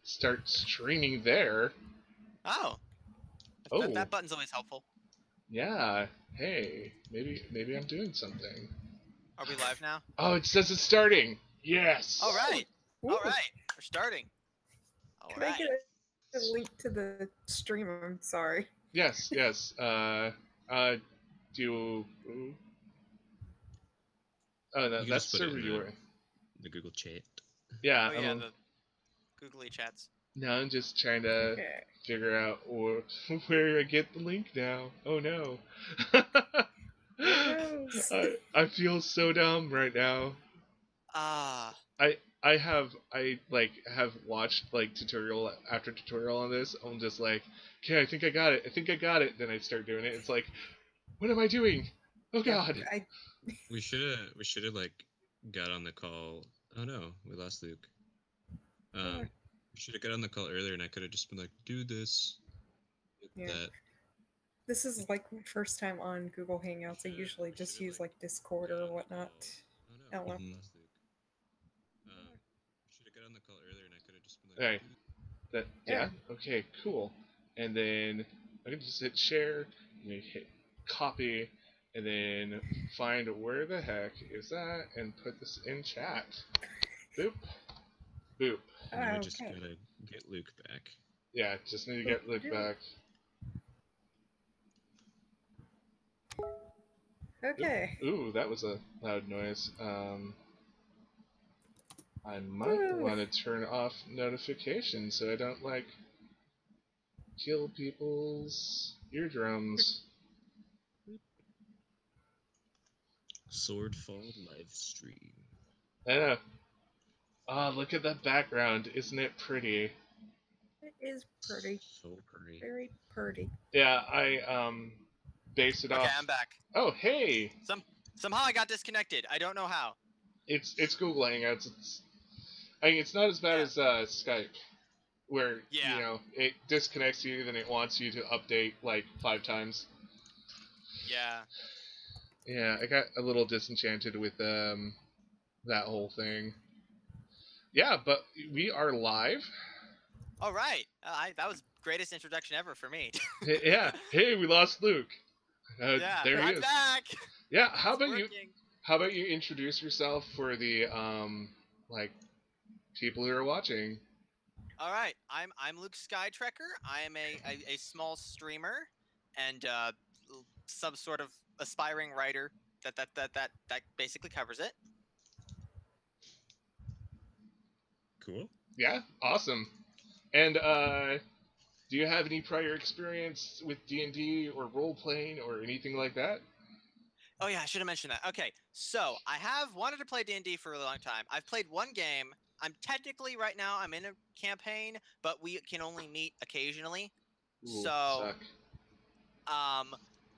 start streaming there. Oh, Oh, that button's always helpful. yeah. Hey, maybe I'm doing something. Are we live now? Oh, it says it's starting. Yes. All right. Ooh. All right. We're starting. All Can right. I get a link to the stream? I'm sorry. Yes. Yes. Do. Oh, no, You can that's just put it server in URL. the Google chat. Yeah. Oh yeah, the googly chats. No, I'm just trying to figure out where I get the link now. Oh no. I feel so dumb right now. Ah. I have watched like tutorial after tutorial on this. I'm just like, okay, I think I got it. Then I start doing it. It's like, what am I doing? Oh god. We should have like got on the call. Oh no, we lost Luke. We should have got on the call earlier, and I could have just been like, do this. That. This is like my first time on Google Hangouts. I usually just use like Discord or whatnot. Oh no. Oh well. Should have got on the call earlier, and I could have just been like. Alright. Yeah. Okay. Cool. And then I can just hit share. And then hit copy, and then find where the heck is that, and put this in chat. Boop. Boop. And we just gotta get Luke back. Yeah, just need to get Luke back. Okay. Ooh, that was a loud noise. I might want to turn off notifications so I don't, like, kill people's eardrums. Swordfall live stream. I know. Ah, look at that background. Isn't it pretty? It is pretty. So pretty. Very pretty. Yeah, I, based it off... Okay, I'm back. Oh, hey! Somehow I got disconnected. I don't know how. It's Google Hangouts. It's not as bad as Skype, where, you know, it disconnects you, then it wants you to update, like, 5 times. Yeah. Yeah, I got a little disenchanted with, that whole thing. Yeah, but we are live. All right. That was greatest introduction ever for me. Yeah. Hey, we lost Luke. Yeah, there he I'm is. back. Yeah. How about you introduce yourself for the like people who are watching? All right. I'm Luke Skytrekker. I am a small streamer and some sort of aspiring writer that basically covers it. Cool. Yeah. Awesome. And do you have any prior experience with D&D or role playing or anything like that? Oh yeah, I should have mentioned that. Okay, so I have wanted to play D&D for a long time. I've played one game. I'm technically right now I'm in a campaign, but we can only meet occasionally. Ooh, so, suck.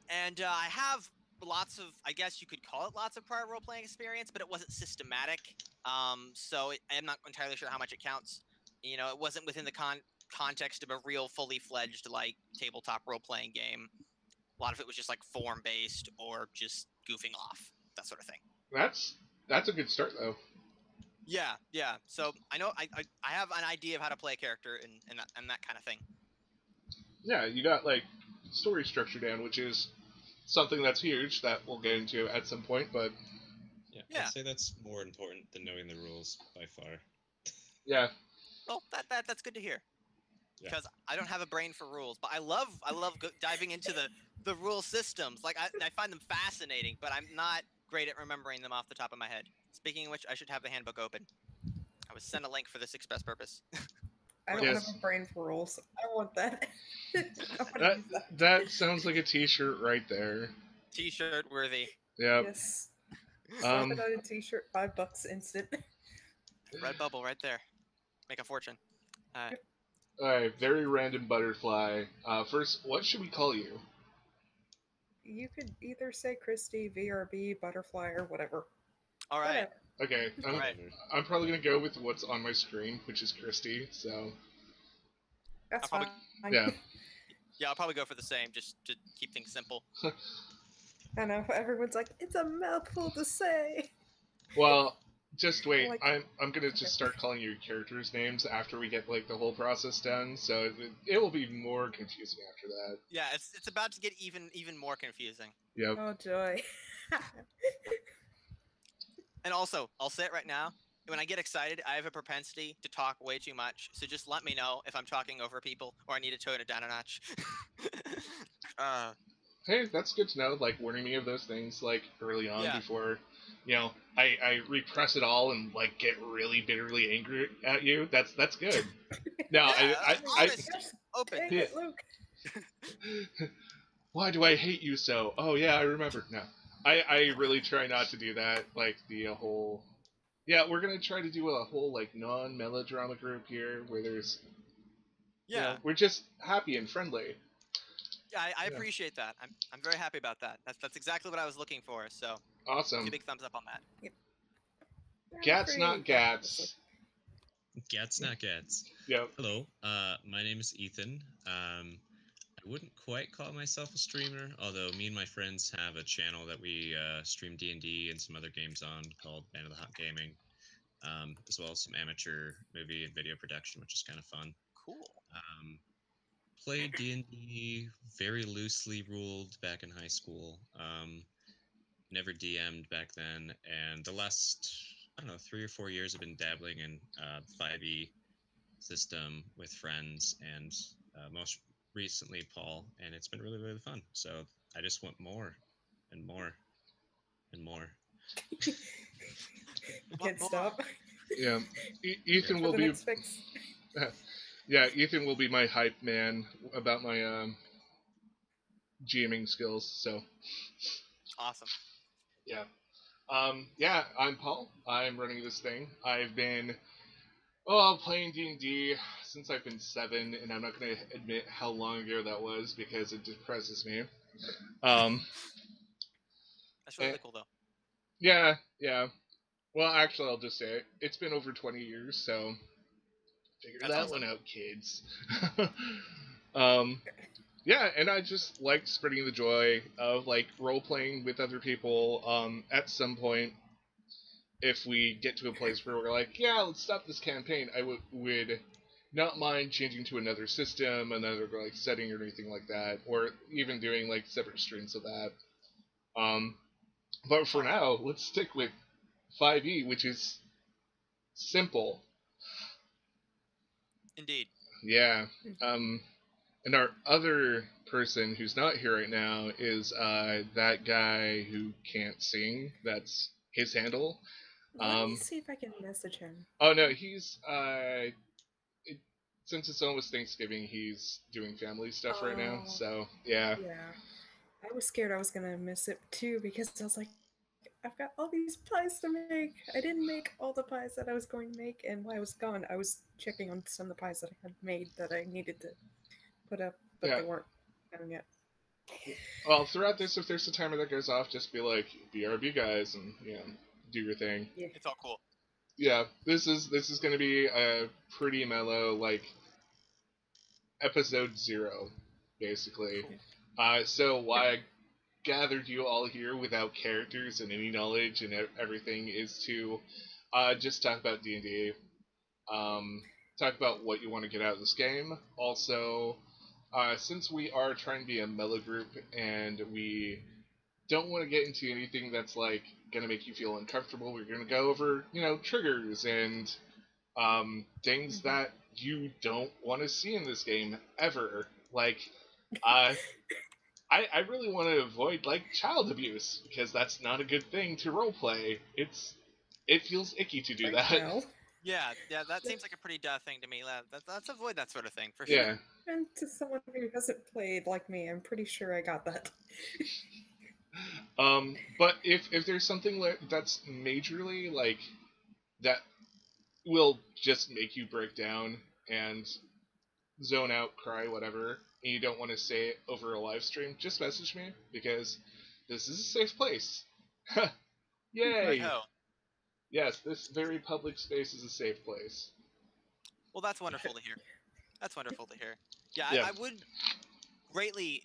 and I have lots of, I guess you could call it lots of prior role playing experience, but it wasn't systematic. So I'm not entirely sure how much it counts. You know, it wasn't within the context of a real fully fledged like tabletop role playing game. A lot of it was just like form based or just goofing off, that sort of thing. That's a good start though. Yeah, yeah. So I know I have an idea of how to play a character and that kind of thing. Yeah, you got like story structure down, which is something that's huge that we'll get into at some point. But yeah. I'd say that's more important than knowing the rules by far. Yeah. Well, that's good to hear. Because yeah. I don't have a brain for rules, but I love diving into the rule systems. Like I find them fascinating, but I'm not great at remembering them off the top of my head. Speaking of which, I should have the handbook open. I was sent a link for this express purpose. I don't have a brain for rules. I don't want that. that sounds like a t-shirt right there. T-shirt worthy. Yep. Yes. Slap it on a t-shirt, $5 instant. Red bubble right there. Make a fortune. Alright, very random butterfly. First, what should we call you? You could either say Christy, VRB, Butterfly, or whatever. All right. Okay, I'm probably going to go with what's on my screen, which is Christy, so... That's fine. Yeah. Yeah, I'll probably go for the same, just to keep things simple. I know, everyone's like, it's a mouthful to say. Well, Just wait. Like- I'm gonna just start calling you characters' names after we get like the whole process done. So it will be more confusing after that. Yeah, it's about to get even more confusing. Yep. Oh joy. And also, I'll say it right now. When I get excited, I have a propensity to talk way too much. So just let me know if I'm talking over people or I need to tone it down a notch. Hey, that's good to know. Like warning me of those things like early on Yeah. before, I repress it all and like get really bitterly angry at you. That's good. No, Yeah, I honesty, Dang openness. Yeah. it, Luke. Why do I hate you so? Oh yeah, I remember. No, I really try not to do that. Like the whole. Yeah, we're gonna try to do a whole like non-melodrama group here where there's Yeah, we're just happy and friendly. yeah, I Yeah. appreciate that. I'm very happy about that. That's exactly what I was looking for. So, Awesome. two big thumbs up on that. I'm Gats not afraid that was, gats. Gats not gats. Yep. Hello, my name is Ethan. I wouldn't quite call myself a streamer, although me and my friends have a channel that we stream D&D and some other games on called Band of the Hot Gaming, as well as some amateur movie and video production, which is kind of fun. Cool. Played D&D very loosely ruled back in high school. Never DM'd back then, and the last, I don't know, 3 or 4 years I've been dabbling in 5e system with friends, and most recently Paul, and it's been really, really fun. So I just want more and more and more. Can't stop. Yeah. Ethan For will the be. next fix. Yeah, Ethan will be my hype man about my GMing skills. So Awesome. yeah. Yeah, I'm Paul. I'm running this thing. I've been playing D&D since I've been 7, and I'm not going to admit how long ago that was because it depresses me. That's really, and- really cool, though. Yeah, yeah. Well, actually, I'll just say it. It's been over 20 years, so figure That's that awesome. one out, kids. um, yeah, and I just like spreading the joy of like role playing with other people. At some point, if we get to a place where we're like, yeah, let's stop this campaign, I would not mind changing to another system, another like setting or anything like that, or even doing like separate streams of that. But for now, let's stick with 5e, which is simple. Indeed. Yeah. And our other person who's not here right now is that guy who can't sing. That's his handle. Let me see if I can message him. Oh no, he's since it's almost Thanksgiving, he's doing family stuff right now. Oh. So yeah. Yeah. I was scared I was gonna miss it too because I was like, I've got all these pies to make. I didn't make all the pies that I was going to make, and while I was gone, I was checking on some of the pies that I had made that I needed to put up, but Yeah. they weren't done yet. Well, throughout this, if there's a timer that goes off, just be like, "BRB, guys," and do your thing. Yeah. It's all cool. Yeah, this is going to be a pretty mellow like episode 0, basically. So why I gathered you all here without characters and any knowledge and everything is to just talk about D&D. Talk about what you want to get out of this game. Also, since we are trying to be a mellow group and we don't want to get into anything that's like going to make you feel uncomfortable, we're going to go over, triggers and things that you don't want to see in this game ever. Like, I really want to avoid like child abuse because that's not a good thing to roleplay. It feels icky to do Right that. now. Yeah, that seems like a pretty duh thing to me. Let's avoid that sort of thing for Yeah. sure. And to someone who hasn't played like me, I'm pretty sure I got that. But if there's something that's majorly like that will just make you break down and zone out, cry, whatever, and you don't want to say it over a live stream, just message me because this is a safe place. Yay! Right-ho. Yes, this very public space is a safe place. Well, that's wonderful to hear. That's wonderful to hear. Yeah, Yeah. I would greatly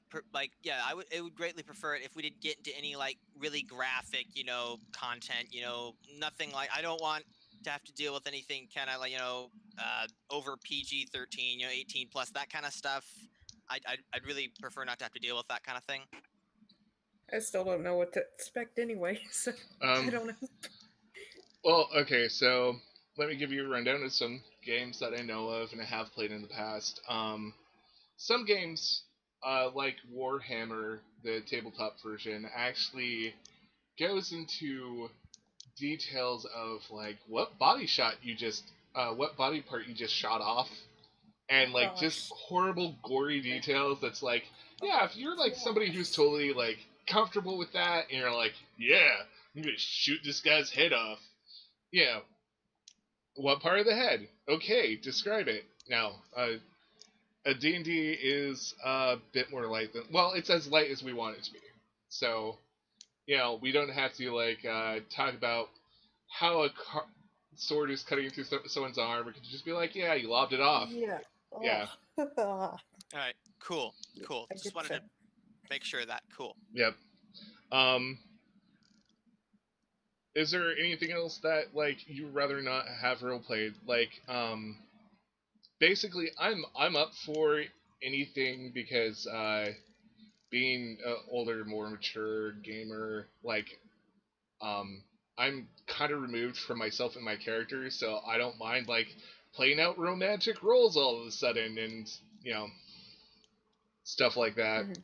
it would greatly prefer it if we didn't get into any like really graphic, content, nothing like I don't want to have to deal with anything kind of like, over PG-13, 18 plus, that kind of stuff. I'd really prefer not to have to deal with that kind of thing. I still don't know what to expect anyway, so I Um, don't know. well, okay, so let me give you a rundown of some games that I know of and I have played in the past. Some games, like Warhammer, the tabletop version, actually goes into details of like what body part you just shot off, and Oh like just gosh. horrible gory details. That's like, yeah, Oh if you're like somebody who's gosh. totally like comfortable with that, and you're like, yeah, I'm gonna shoot this guy's head off. Yeah, what part of the head? Okay, describe it. Now, a D&D is a bit more light than, well, it's as light as we want it to be. So, we don't have to like talk about how sword is cutting into someone's arm. We can just be like, yeah, you lobbed it off. Yeah. Yeah. Oh. All right, cool. I Just get wanted that. to make sure of that. Cool. Yep. Is there anything else that like you rather not have role played? Like, basically, I'm up for anything because being an older, more mature gamer, like, um, I'm kind of removed from myself and my characters, so I don't mind like playing out romantic roles all of a sudden, and you know stuff like that. Mhm.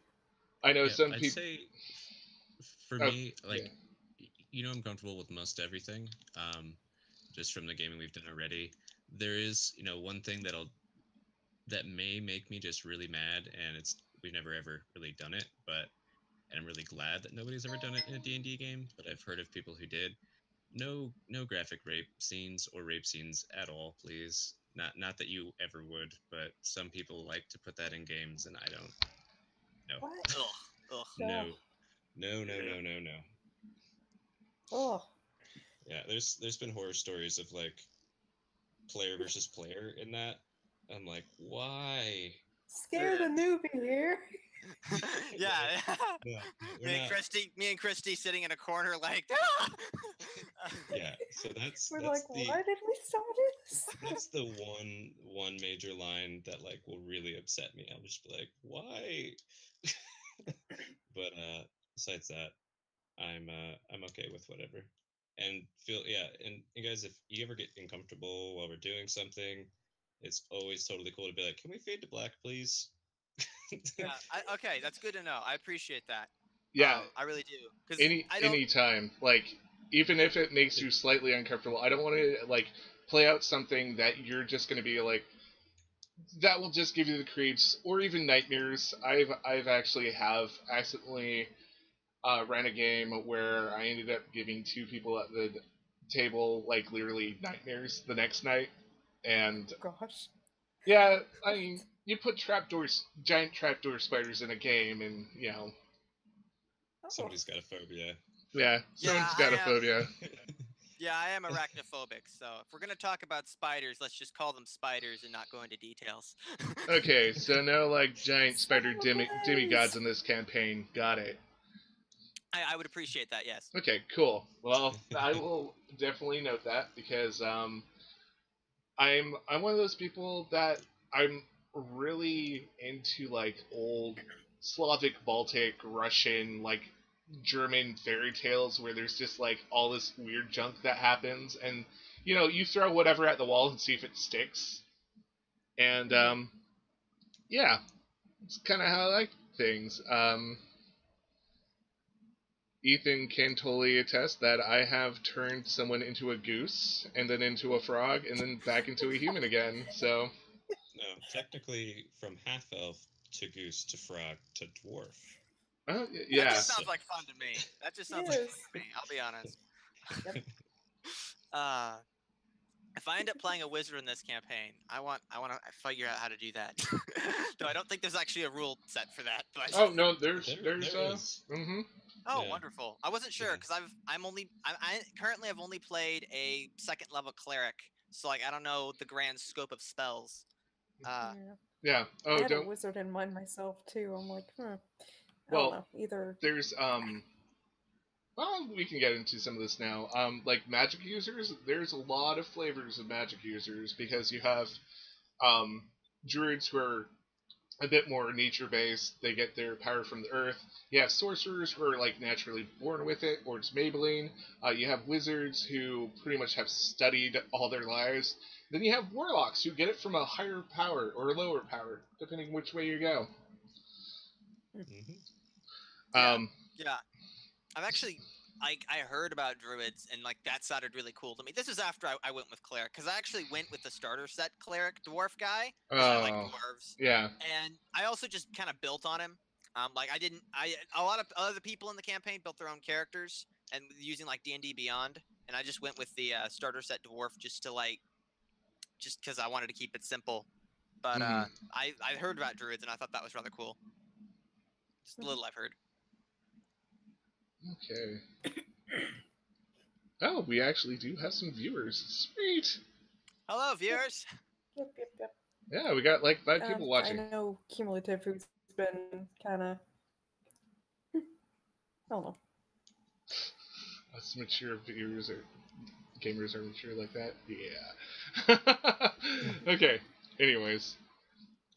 I know Yeah, some I'd people. say for Oh, me, yeah. like, I'm comfortable with most everything. Just from the gaming we've done already. There is, one thing that may make me just really mad, and we've never ever really done it, and I'm really glad that nobody's ever done it in a D&D game, but I've heard of people who did. No graphic rape scenes or rape scenes at all, please. Not that you ever would, but some people like to put that in games, and I don't. No. What? Ugh. Ugh. No. Oh. No, no, Yeah. no, no, no. Oh. Yeah, there's been horror stories of like player versus player in that. I'm like, why? Scare the newbie here. Yeah. Yeah, we're me and not. Christy sitting in a corner like. Yeah, so that's We're that's like, the why did we start this? that's the one major line that like will really upset me. I'll just be like, why? But besides that, I'm okay with whatever. And and guys, if you ever get uncomfortable while we're doing something, it's always totally cool to be like, can we fade to black, please? Yeah. Okay, that's good to know. I appreciate that. Yeah. I really do, because I don't. Anytime, like, even if it makes you slightly uncomfortable, I don't want to like play out something that you're just going to be like, that will just give you the creeps or even nightmares. I've actually have accidentally ran a game where I ended up giving two people at the table like literally nightmares the next night, and Gosh. yeah, I mean, you put giant trapdoor spiders in a game, and Oh. Somebody's got a phobia. yeah, Yeah, someone's I got a am. phobia. Yeah, I am arachnophobic. So if we're gonna talk about spiders, let's just call them spiders and not go into details. Okay, so no like giant spider Spider demigods Blaze! in this campaign. Got it. I would appreciate that. Yes. Okay, cool. Well, I will definitely note that because I'm one of those people that I'm really into like old Slavic, Baltic, Russian, like German fairy tales where there's just like all this weird junk that happens, and you throw whatever at the wall and see if it sticks. And yeah, it's kind of how I like things. Ethan can totally attest that I have turned someone into a goose and then into a frog and then back into a human again. So No, technically from half elf to goose to frog to dwarf. That yeah, just sounds like fun to me. That just sounds like fun Yes. to me. I'll be honest. Yep. uh, if I end up playing a wizard in this campaign, I want to figure out how to do that. Though I don't think there's actually a rule set for that. But oh no, there's There is. mm-hmm. oh, Yeah. wonderful! I wasn't sure Yeah. because I currently I've only played a second level cleric, so like I don't know the grand scope of spells. Yeah. Yeah. I Oh, had a don't. wizard in mind myself too. I'm like, I don't Well, know. Either there's Well, we can get into some of this now. Like magic users, there's a lot of flavors of magic users because you have um druids who are a bit more nature based. They get their power from the earth. You have sorcerers who are like naturally born with it, or it's Maybelline. You have wizards who pretty much have studied all their lives. Then you have warlocks who get it from a higher power or a lower power, depending which way you go. Hmm. Yeah, Um, yeah. I've actually I heard about druids and like that sounded really cool to me. This is after I went with cleric because I actually went with the starter set cleric dwarf guy because I like oh, dwarves, yeah. and I also just kind of built on him. Like I didn't I a lot of other people in the campaign built their own characters and using like D&D Beyond, and I just went with the starter set dwarf just to like just because I wanted to keep it simple. But Mhm. I heard about druids and I thought that was rather cool. Just a little I've heard. Okay. Oh, we actually do have some viewers. Sweet. Hello, viewers. yep. Yeah, we got like 5 people I watching. know cumulative who's been kind of, I don't know. Us mature viewers or gamers are mature like that. Yeah. Okay. Anyways.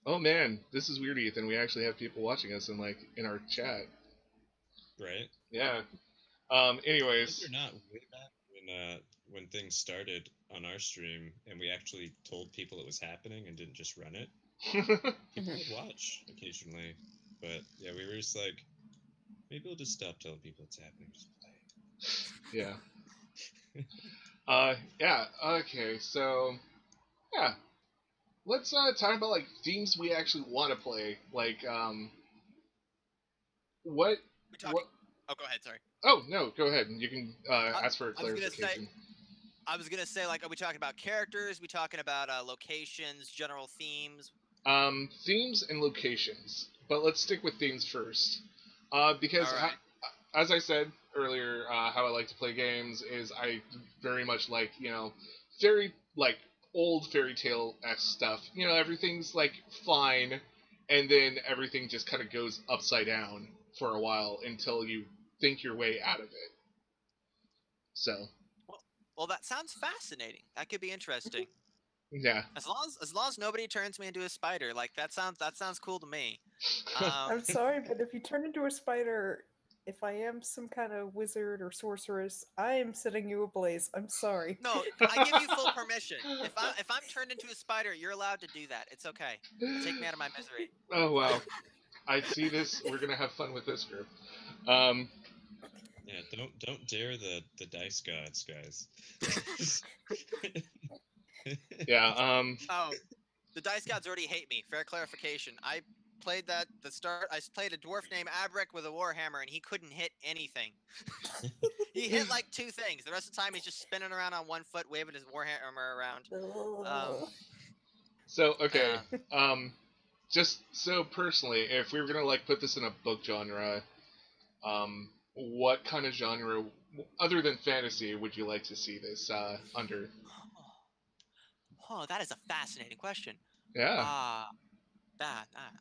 Oh man, this is weird, Ethan. We actually have people watching us in like in our chat. Right. Yeah. Believe it Anyways. or not, way back when things started on our stream, and we actually told people it was happening and didn't just run it, people would watch occasionally. But yeah, we were just like, maybe we'll just stop telling people it's happening. Just play. Yeah. Yeah. Okay. So yeah, let's talk about like themes we actually want to play. Like what We what. talking? Oh, go ahead. Sorry. Oh no, go ahead. You can I, ask for a I was gonna say. clarification. I was gonna say, like, are we talking about characters? We talking about locations, general themes? Themes and locations, but let's stick with themes first. Because All right. as I said earlier, how I like to play games is I very much like very like old fairy tale esque stuff. Everything's like fine, and then everything just kind of goes upside down for a while until you think your way out of it. So Well, well, that sounds fascinating. That could be interesting. yeah. As long as nobody turns me into a spider, like that sounds cool to me. I'm sorry, but if you turn into a spider, if I am some kind of wizard or sorceress, I am setting you ablaze. I'm sorry. No, I give you full permission. If I'm turned into a spider, you're allowed to do that. It's okay. Take me out of my misery. Oh wow. I see this. We're gonna have fun with this group. Um, Yeah, don't dare the dice gods, guys. yeah. Oh, the dice gods already hate me. Fair clarification. I played that the start. I played a dwarf named Abric with a warhammer, and he couldn't hit anything. He hit like two things. The rest of the time, he's just spinning around on one foot, waving his warhammer around. So okay. Uh, Just so personally, if we were gonna like put this in a book genre, what kind of genre, other than fantasy, would you like to see this under? oh, that is a fascinating question. Yeah. Ah,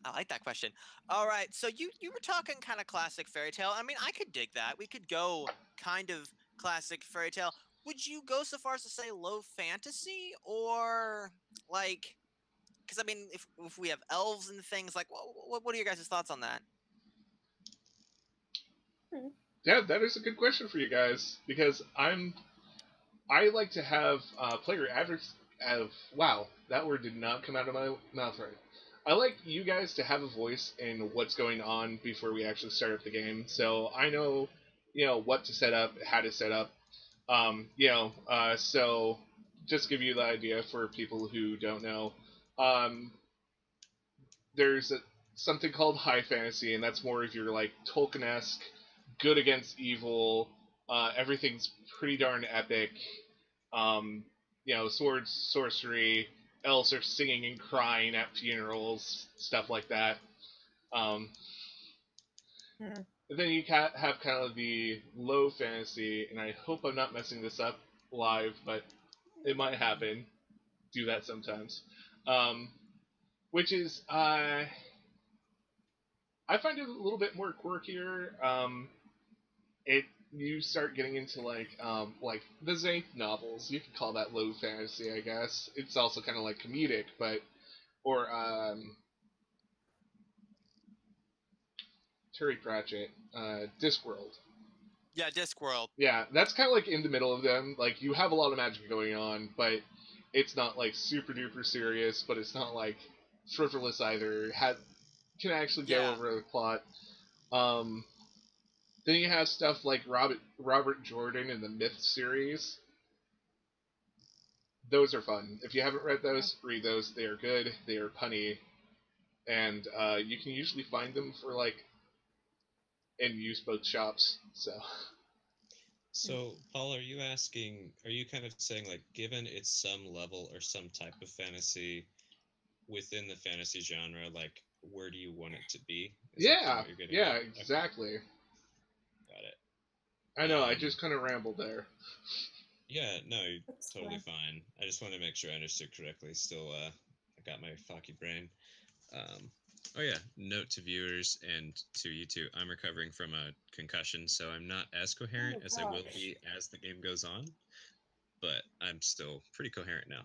I like that question. All right, so you were talking kind of classic fairy tale. I mean, I could dig that. We could go kind of classic fairy tale. Would you go so far as to say low fantasy or like? Because I mean, if we have elves and things, like, what are your guys' thoughts on that? Yeah, that is a good question for you guys because I like to have player average. Wow, that word did not come out of my mouth right. I like you guys to have a voice in what's going on before we actually start up the game, so I know, what to set up, how to set up. So just give you the idea for people who don't know. Um, there's something called high fantasy, and that's more of your like Tolkien-esque, good against evil. Everything's pretty darn epic. Swords, sorcery, elves are singing and crying at funerals, stuff like that. Um, and then you have kind of the low fantasy, and I hope I'm not messing this up live, but it might happen. Do that sometimes. Um, which is I find it a little bit more quirkier. It you start getting into like the Zanth novels. You could call that low fantasy, I guess. It's also kind of like comedic, but or Terry Pratchett, Discworld. Yeah, Discworld. Yeah, that's kind of like in the middle of them. Like you have a lot of magic going on, but it's not like super duper serious, but it's not like frivolous either. Can actually go Yeah. over the plot. Um, then you have stuff like Robert Jordan in the Myth series. Those are fun. If you haven't read those, read those. They are good. They are punny, and you can usually find them for like in used book shops. So So, Paul, are you kind of saying, like, given it's some level or some type of fantasy within the fantasy genre, like, where do you want it to be? Is that kind of yeah, what you're getting yeah, at? Okay, exactly. got it. I know. I just kind of rambled there. Yeah, no, you're That's totally fine. fine. I just wanted to make sure I understood correctly. Still, I got my foggy brain. Um, oh yeah, note to viewers and to you too. I'm recovering from a concussion, so I'm not as coherent Oh as I will gosh. be as the game goes on, but I'm still pretty coherent now.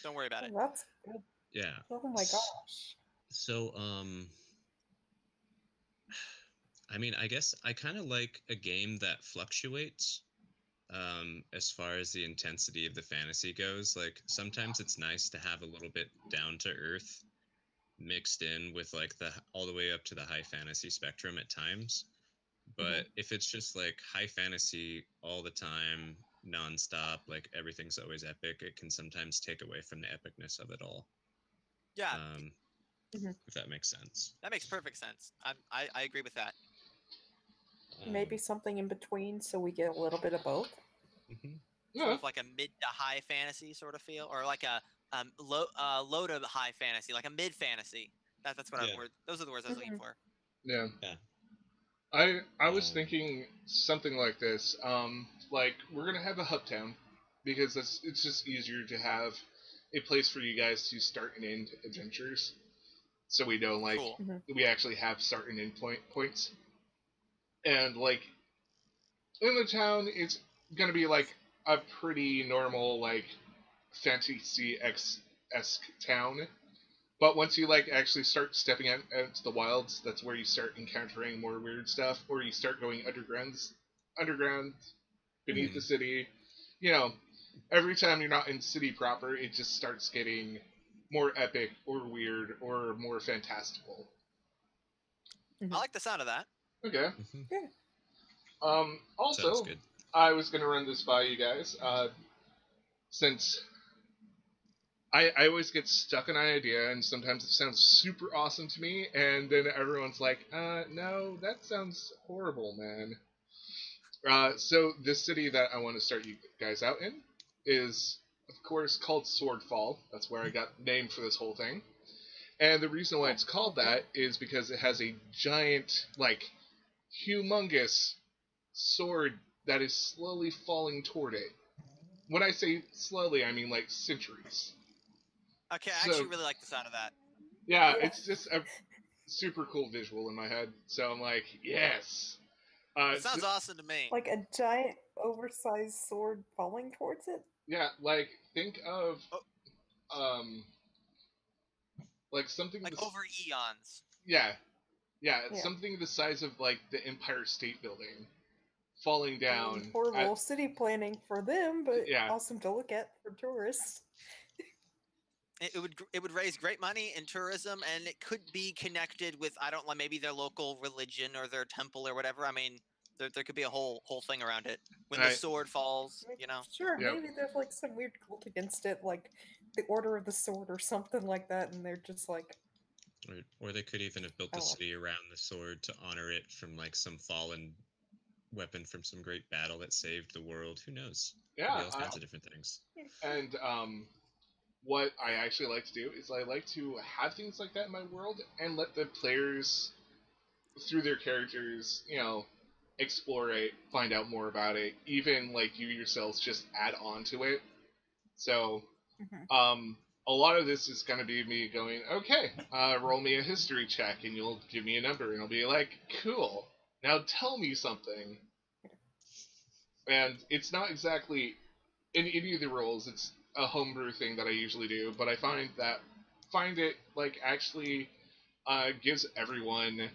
Don't worry about Oh, it. that's good. Yeah. Oh my gosh. So, I mean, I guess I kind of like a game that fluctuates as far as the intensity of the fantasy goes. Like sometimes it's nice to have a little bit down to earth mixed in with like the all the way up to the high fantasy spectrum at times. But if it's just like high fantasy all the time, nonstop, like everything's always epic, it can sometimes take away from the epicness of it all. Yeah, Um, Mhm. if that makes sense. that makes perfect sense. I agree with that. Maybe something in between so we get a little bit of both. Mhm. Sort Yeah, of like a mid to high fantasy sort of feel, or like a low to high fantasy, like a mid fantasy. That's what Yeah. those are the words I was looking Mhm. for. yeah. Yeah. I was Um, thinking something like this. Like we're gonna have a hub town because it's just easier to have a place for you guys to start and end adventures. So we know like Cool. we actually have start and end points. And like in the town, it's gonna be like a pretty normal like fantasy X esque town. But once you like actually start stepping out into the wilds, that's where you start encountering more weird stuff, or you start going underground beneath the mhm. city. You know, every time you're not in city proper, it just starts getting more epic or weird or more fantastical. I like the sound of that. Okay. Mhm. Yeah. Sounds Also, good. I was gonna run this by you guys, since I always get stuck on an idea, and sometimes it sounds super awesome to me, and then everyone's like, no, that sounds horrible, man. So this city that I want to start you guys out in is, of course, called Swordfall. That's where I got the name for this whole thing. And the reason why Oh, it's called okay. that is because it has a giant, like, humongous sword that is slowly falling toward it. When I say slowly, I mean like centuries. Okay, I So actually really like the sound of that. yeah, Yeah. it's just a super cool visual in my head. So I'm like, yes. It So, sounds awesome to me. Like a giant oversized sword falling towards it? yeah, like think of Oh, um like something like this over eons. yeah yeah Yeah. something the size of like the Empire State Building falling I mean, down at horrible city planning for them, but yeah awesome to look at for tourists. It would raise great money in tourism, and it could be connected with, I don't know, maybe their local religion or their temple or whatever. I mean, there could be a whole thing around it. When the right sword falls, I mean, you know. sure, yep maybe there's like some weird cult against it, like the Order of the Sword or something like that, and they're just like, Or they could even have built the oh, city around the sword to honor it from like some fallen weapon from some great battle that saved the world. Who knows? Could be yeah all kinds of different things. and what I actually like to do is I like to have things like that in my world and let the players through their characters explore it, find out more about it, even like you yourselves just add on to it. So mhm. um a lot of this is going to be me going, okay, roll me a history check, and you'll give me a number, and I'll be like, cool. Now tell me something. And it's not exactly in any of the roles. It's a homebrew thing that I usually do, but I find it like actually gives everyone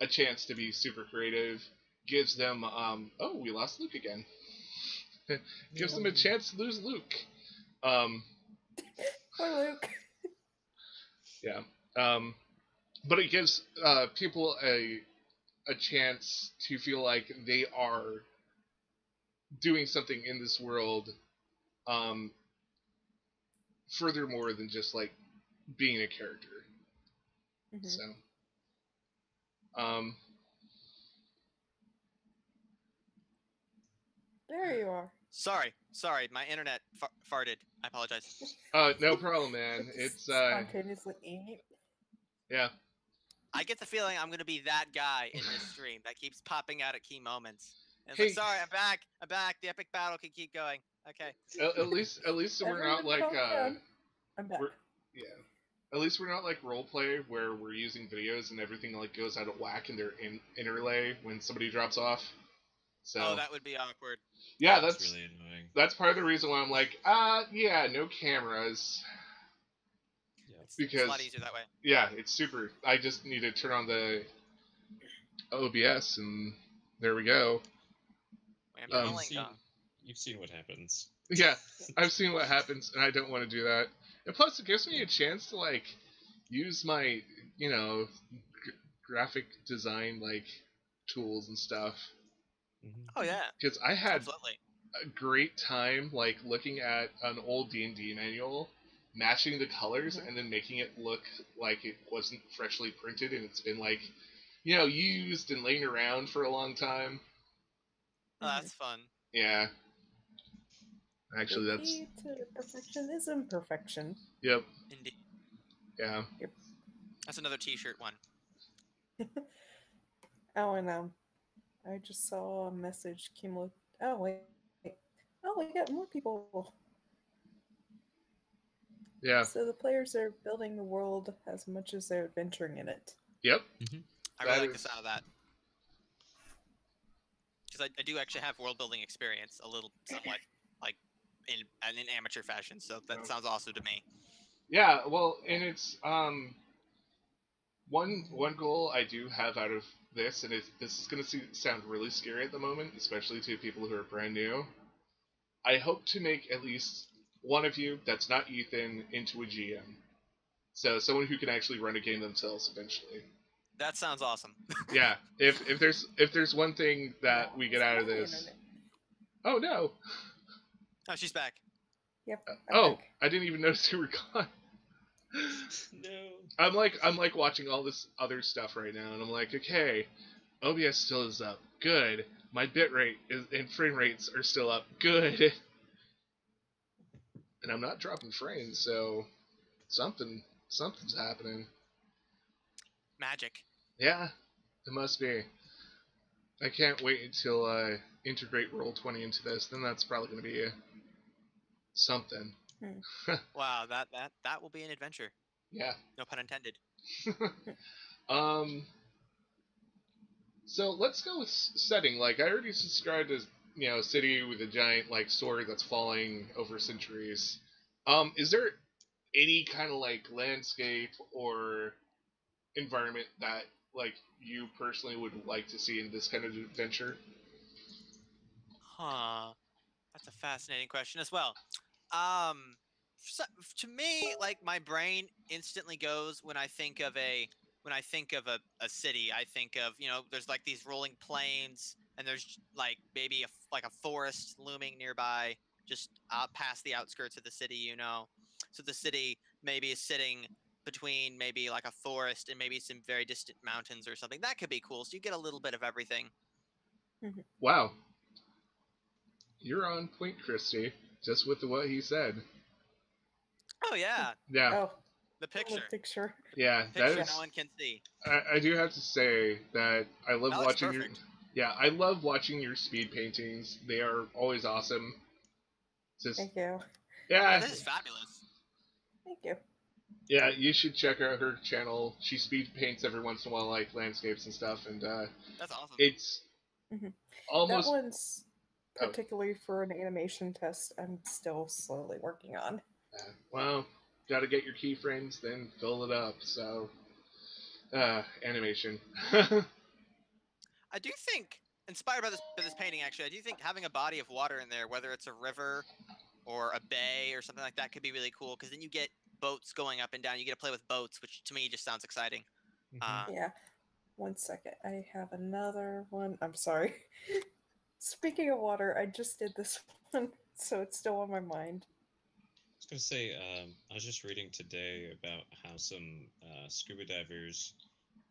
a chance to be super creative. Gives them oh, we lost Luke again. Gives them a chance to lose Luke. Um, Poor Luke. yeah. But it gives people a chance to feel like they are doing something in this world um, furthermore than just like being a character. Mhm. So, um, There you are. Sorry, my internet farted. I apologize. no problem, man. Just It's spontaneously eat. yeah. I get the feeling I'm gonna be that guy in this stream that keeps popping out at key moments. And it's Hey. like, sorry, I'm back. I'm back. The epic battle can keep going. Okay. At least we're not Everyone like calm down. I'm back. yeah. At least we're not like roleplay where we're using videos and everything like goes out of whack in their interlay when somebody drops off. So Oh, that would be awkward. yeah, That's really annoying. that's part of the reason why I'm like, yeah, no cameras. Yeah. It's a lot easier that way. Yeah, it's super. I just need to turn on the OBS and there we go. Wham, Um, ding, dong. You've seen what happens. Yeah, I've seen what happens, and I don't want to do that. And plus, it gives me a chance to like use my, graphic design like tools and stuff. Oh yeah, Because I had absolutely. a great time like looking at an old D&D manual, matching the colors, and then making it look like it wasn't freshly printed and it's been like, used and laying around for a long time. Oh, that's fun. Yeah. Actually, The that's key to perfection is imperfection. yep. Indeed. Yeah. Yep. That's another T-shirt one. Oh, and I just saw a message. Oh wait. Oh, we got more people. Yeah. So the players are building the world as much as they're adventuring in it. Yep. I really like the sound of that. Because I do actually have world building experience, a little, somewhat, like in an amateur fashion. So that sounds awesome to me. Yeah, well, and it's one goal I do have out of this, and this is going to sound really scary at the moment, especially to people who are brand new. I hope to make at least one of you that's not Ethan into a GM, so someone who can actually run a game themselves eventually. That sounds awesome. Yeah, if there's one thing that we get out of this. Internet. Oh no! Oh, she's back. Yep. Oh, back. I didn't even notice you were gone. No. I'm like watching all this other stuff right now, and I'm like, okay, OBS still is up. Good. My bitrate and frame rates are still up. Good. And I'm not dropping frames, so something's happening. Magic. Yeah, it must be. I can't wait until I integrate Roll20 into this. Then that's probably going to be something. Wow, that will be an adventure. Yeah. No pun intended. So let's go with setting. Like I already described as a city with a giant like sword that's falling over centuries. Is there any kind of like landscape or environment that like you personally would like to see in this kind of adventure? Huh. That's a fascinating question as well. Um, so, to me, like my brain instantly goes when I think of a city. I think of there's like these rolling plains, and there's like maybe like a forest looming nearby, just past the outskirts of the city. So the city maybe is sitting between maybe like a forest and maybe some very distant mountains or something. That could be cool. So you get a little bit of everything. Wow, you're on point, Christy. Just with what he said. Oh yeah. Yeah. Oh, The picture. Yeah, Picture that is. no one can see. I do have to say that I love That looks watching your. perfect. Yeah, I love watching your speed paintings. They are always awesome. Just thank you. yeah, This is fabulous. Thank you. Yeah, you should check out her channel. She speed paints every once in a while, like landscapes and stuff, and That's awesome. it's Mhm. That almost. one's Oh, particularly for an animation test I'm still slowly working on. well, gotta get your keyframes, then fill it up. So, animation. I do think, inspired by this painting, actually, I do think having a body of water in there, whether it's a river or a bay or something like that, could be really cool. Because then you get boats going up and down. You get to play with boats, which to me just sounds exciting. Mhm. Yeah. 1 second. I have another one. I'm sorry. Speaking of water, I just did this one, so it's still on my mind. I was gonna say, I was just reading today about how some scuba divers,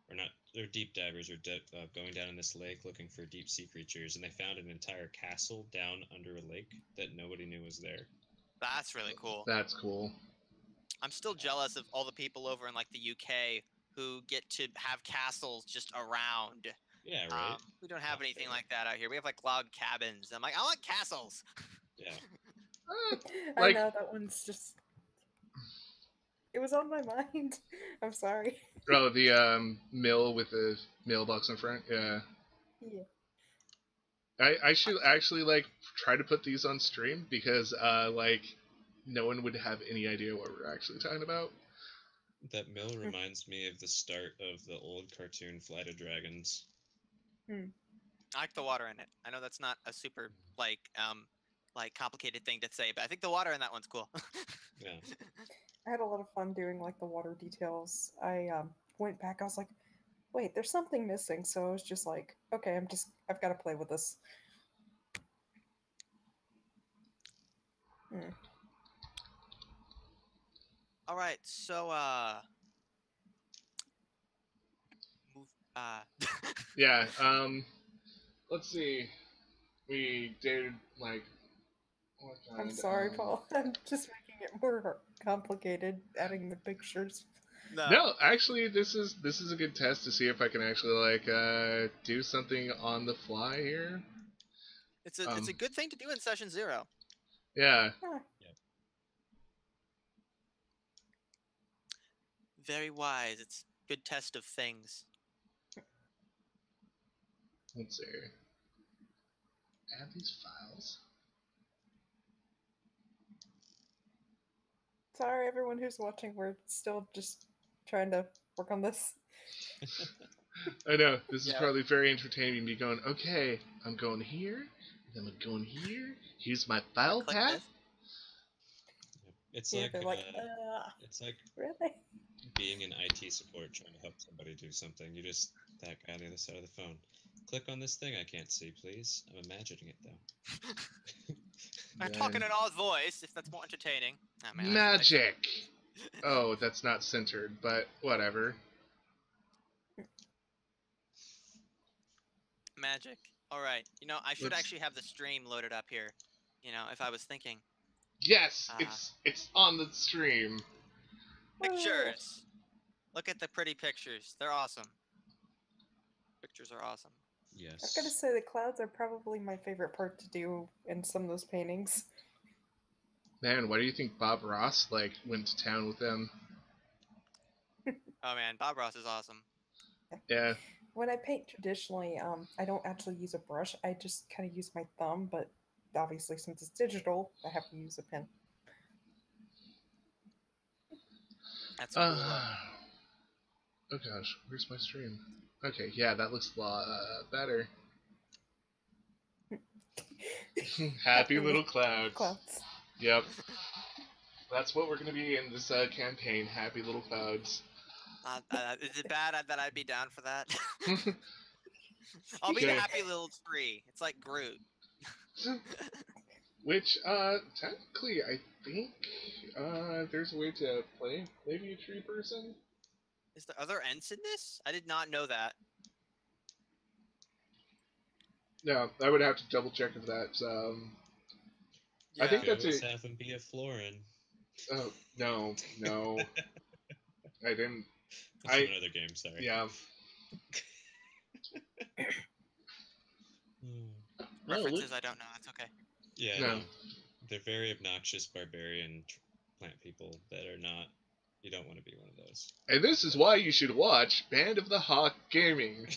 or not, they're deep divers, are going down in this lake looking for deep sea creatures, and they found an entire castle down under a lake that nobody knew was there. That's really cool. That's cool. I'm still jealous of all the people over in like the UK who get to have castles just around. Yeah, right. We don't have Not anything fair. like that out here. We have like log cabins. I'm like, I want castles. Yeah. I Like, know that one's just. It was on my mind. I'm sorry. oh, the mill with the mailbox in front. Yeah, Yeah. I should actually like try to put these on stream because like no one would have any idea what we're actually talking about. That mill reminds me of the start of the old cartoon Flight of Dragons. Hmm. I like the water in it. I know that's not a super like complicated thing to say, but I think the water in that one's cool. Yeah. I had a lot of fun doing like the water details. I went back. I was like, wait, there's something missing. So I was just like, okay, I've got to play with this. Hmm. All right, so move. Yeah. Let's see. We did like what I'm kind? sorry, Paul. I'm just making it more complicated, adding the pictures. No, actually, this is a good test to see if I can actually like do something on the fly here. It's a good thing to do in session 0. Yeah. Huh. Very wise. It's good test of things. Let's see. Add these files. Sorry, everyone who's watching. We're still just trying to work on this. I know this is Yeah. probably very entertaining. Me going, okay, I'm going here, then I'm going here. Here's my file Click path. this. It's Yeah, like they're like, it's like really? being in IT support trying to help somebody do something. You just that guy on the other side of the phone. Click on this thing I can't see, please. I'm imagining it though. I'm talking in Oz voice, if that's more entertaining. Oh, man, Magic. Oh, that's not centered, but whatever. Magic. All right. You know, I should Let's- actually have the stream loaded up here. You know, if I was thinking. Yes, it's on the stream. Pictures. Look at the pretty pictures. They're awesome. Pictures are awesome. Yes. I've got to say, the clouds are probably my favorite part to do in some of those paintings. Man, why do you think Bob Ross like went to town with them? Oh man, Bob Ross is awesome. Yeah. When I paint traditionally, I don't actually use a brush. I just kind of use my thumb, but obviously since it's digital, I have to use a pen. That's cool. Oh gosh, where's my stream? Okay, yeah, that looks a lot better. Happy little clouds. Clouds. Yep. That's what we're gonna be in this campaign. Happy little clouds. Is it bad that I'd be down for that? I'll be the Okay. happy little tree. It's like Groot. Which, technically, I think there's a way to play maybe a tree person. Are there ents in this? I did not know that. No, I would have to double check if that's. I think You that's always it. have him be a Florin. Oh no, no, I didn't. That's from another game. Sorry. Yeah. References I don't know. That's okay. Yeah. No. No. They're very obnoxious barbarian plant people that are not. You don't want to be one of those. And this is why you should watch Band of the Hawk Gaming,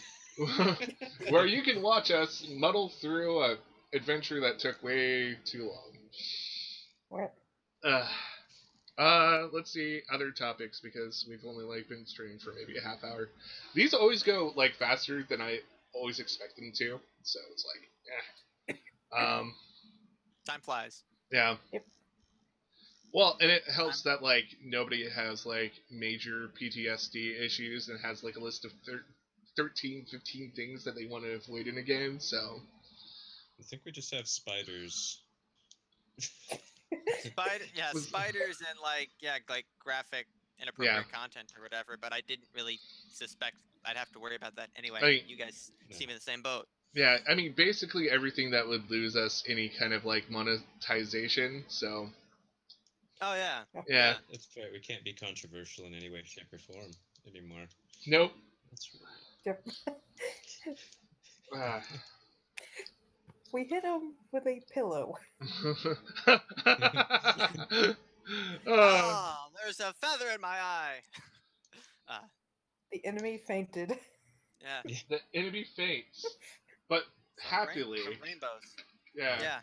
where you can watch us muddle through a adventure that took way too long. What? Let's see other topics because we've only like been streaming for maybe a half hour. These always go like faster than I always expect them to, so it's like, Time flies. yeah. Yep. Well, and it helps that like nobody has like major PTSD issues and has like a list of 13, 15 things that they want to avoid in a game. So I think we just have spiders. Spiders and like graphic inappropriate content or whatever. But I didn't really suspect I'd have to worry about that anyway. I mean, you guys no. seem in the same boat. Yeah, I mean basically everything that would lose us any kind of like monetization. So Oh yeah. yeah. That's fair. We can't be controversial in any way, shape, or form anymore. Nope. That's right. Yep. Ah. We hit him with a pillow. Oh, there's a feather in my eye. The enemy fainted. Yeah. The enemy faints, but happily. Some rainbows. Yeah. Yeah.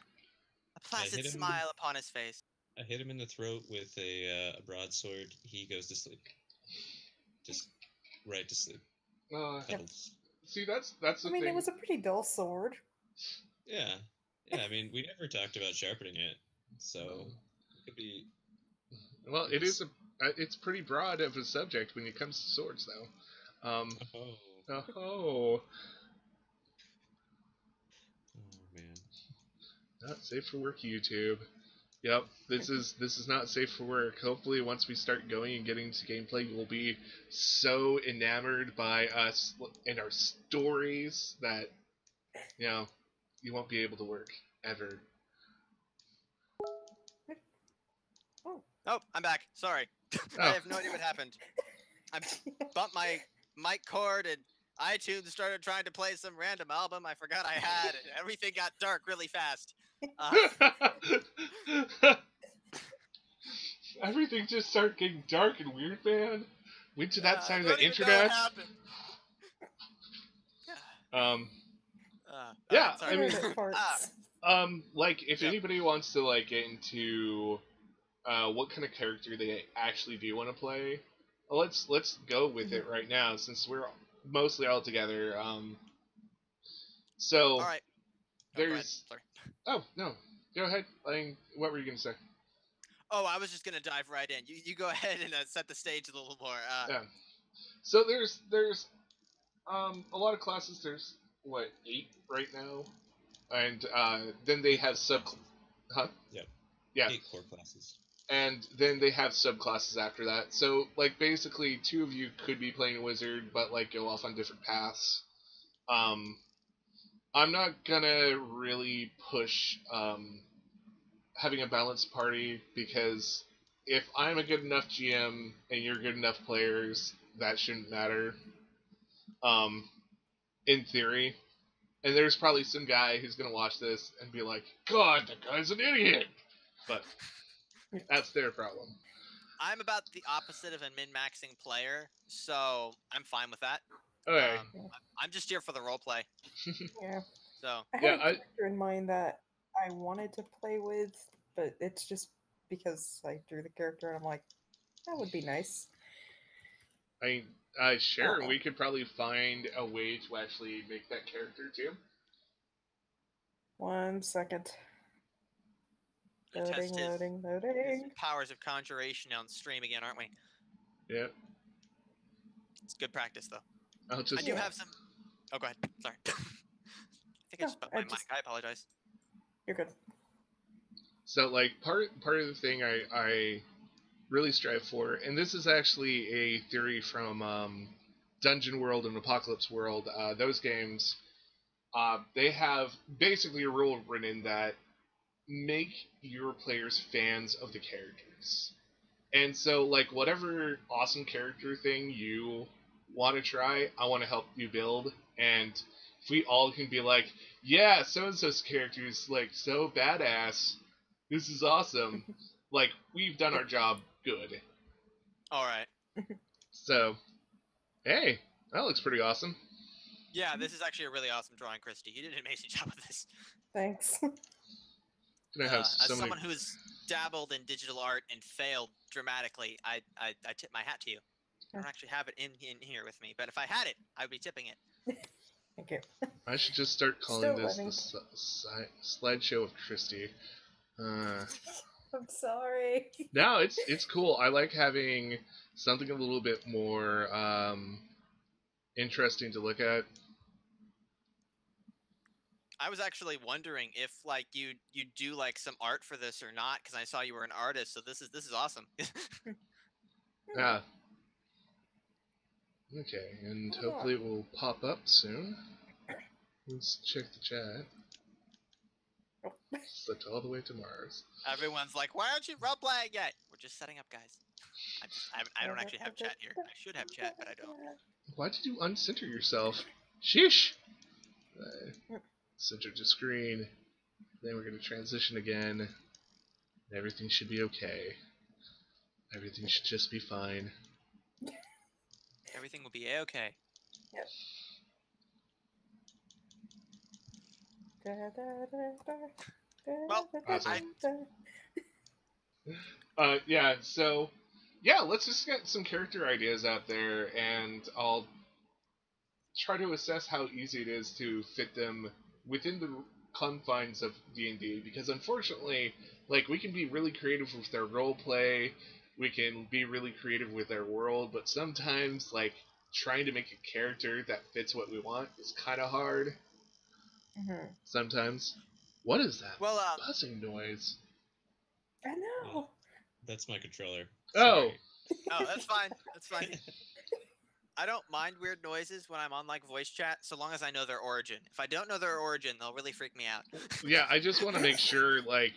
A placid hit him. smile upon his face. I hit him in the throat with a broadsword. He goes to sleep. Just right to sleep. Cuddles. See, that's the I mean, thing. it was a pretty dull sword. Yeah. Yeah, I mean, we never talked about sharpening it, so it could be. Well, it is it's pretty broad of a subject when it comes to swords, though. Oh Oh. man. Not safe for work, YouTube. Yep, this is not safe for work. Hopefully, once we start going and getting to gameplay, you'll be so enamored by us and our stories that you won't be able to work ever. Oh, I'm back. Sorry. I have no idea what happened. I bumped my mic cord and iTunes started trying to play some random album I forgot I had, and everything got dark really fast. Everything just started getting dark and weird, man. Went to that side of the I don't even know internet. what happened. Yeah, sorry. I mean, like if anybody wants to like get into what kind of character they actually do want to play, let's go with it right now since we're mostly all together. So all right. there's. Oh no, go ahead. What were you gonna say? Oh, I was just gonna dive right in. You go ahead and set the stage a little more. Yeah. So there's a lot of classes. There's 8 right now, and then they have Huh? Yep. Yeah. 8 core classes. And then they have subclasses after that. So like basically 2 of you could be playing a wizard, but like go off on different paths. I'm not gonna really push having a balanced party because if I'm a good enough GM and you're good enough players, that shouldn't matter. In theory. And there's probably some guy who's gonna watch this and be like, God, that guy's an idiot! But that's their problem. I'm about the opposite of a min-maxing player, so I'm fine with that. Okay. I'm just here for the roleplay. Yeah. So I had a character in mind that I wanted to play with, but it's just because I drew the character and I'm like, that would be nice. Sure, we could probably find a way to actually make that character too. 1 second. Loading. Powers of conjuration on stream again, aren't we? Yeah. It's good practice, though. I do have some. Oh, go ahead. Sorry. I think I just bumped my mic. I apologize. You're good. So, like, part of the thing I really strive for, and this is actually a theory from Dungeon World and Apocalypse World. Those games, they have basically a rule written that make your players fans of the characters. And so, like, whatever awesome character thing you want to try, I want to help you build. And if we all can be like, yeah, so-and-so's character is, like, so badass, this is awesome. like we've done our job good. All right. So, hey, that looks pretty awesome. Yeah, this is actually a really awesome drawing, Christy. You did an amazing job with this. Thanks. Gonna have As so many. someone who's dabbled in digital art and failed dramatically, I tip my hat to you. I don't actually have it in here with me, but if I had it, I would be tipping it. Thank you. I should just start calling Still this living. the slideshow of Christy. I'm sorry. No, it's cool. I like having something a little bit more interesting to look at. I was actually wondering if like you do like some art for this or not, because I saw you were an artist. So this is awesome. Ah. Okay, and Hold hopefully on. it will pop up soon. Let's check the chat. Oh. Slipped all the way to Mars. Everyone's like, "Why aren't you role playing yet?" We're just setting up, guys. I don't actually have chat here. I should have chat, but I don't. Why did you uncenter yourself? Sheesh! Center to screen. Then we're going to transition again. Everything should be okay. Everything should just be fine. Everything will be a-okay. Yep. Well, Awesome. Yeah, so, yeah, let's just get some character ideas out there, and I'll try to assess how easy it is to fit them within the confines of D&D, because unfortunately, like, we can be really creative with our role play, we can be really creative with our world, but sometimes, like, trying to make a character that fits what we want is kind of hard. Mm-hmm. Sometimes. What is that well, buzzing noise? I know. That's my controller. Oh. Sorry. oh, that's fine. That's fine. I don't mind weird noises when I'm on like voice chat, so long as I know their origin. If I don't know their origin, they'll really freak me out. Yeah, I just want to make sure, like,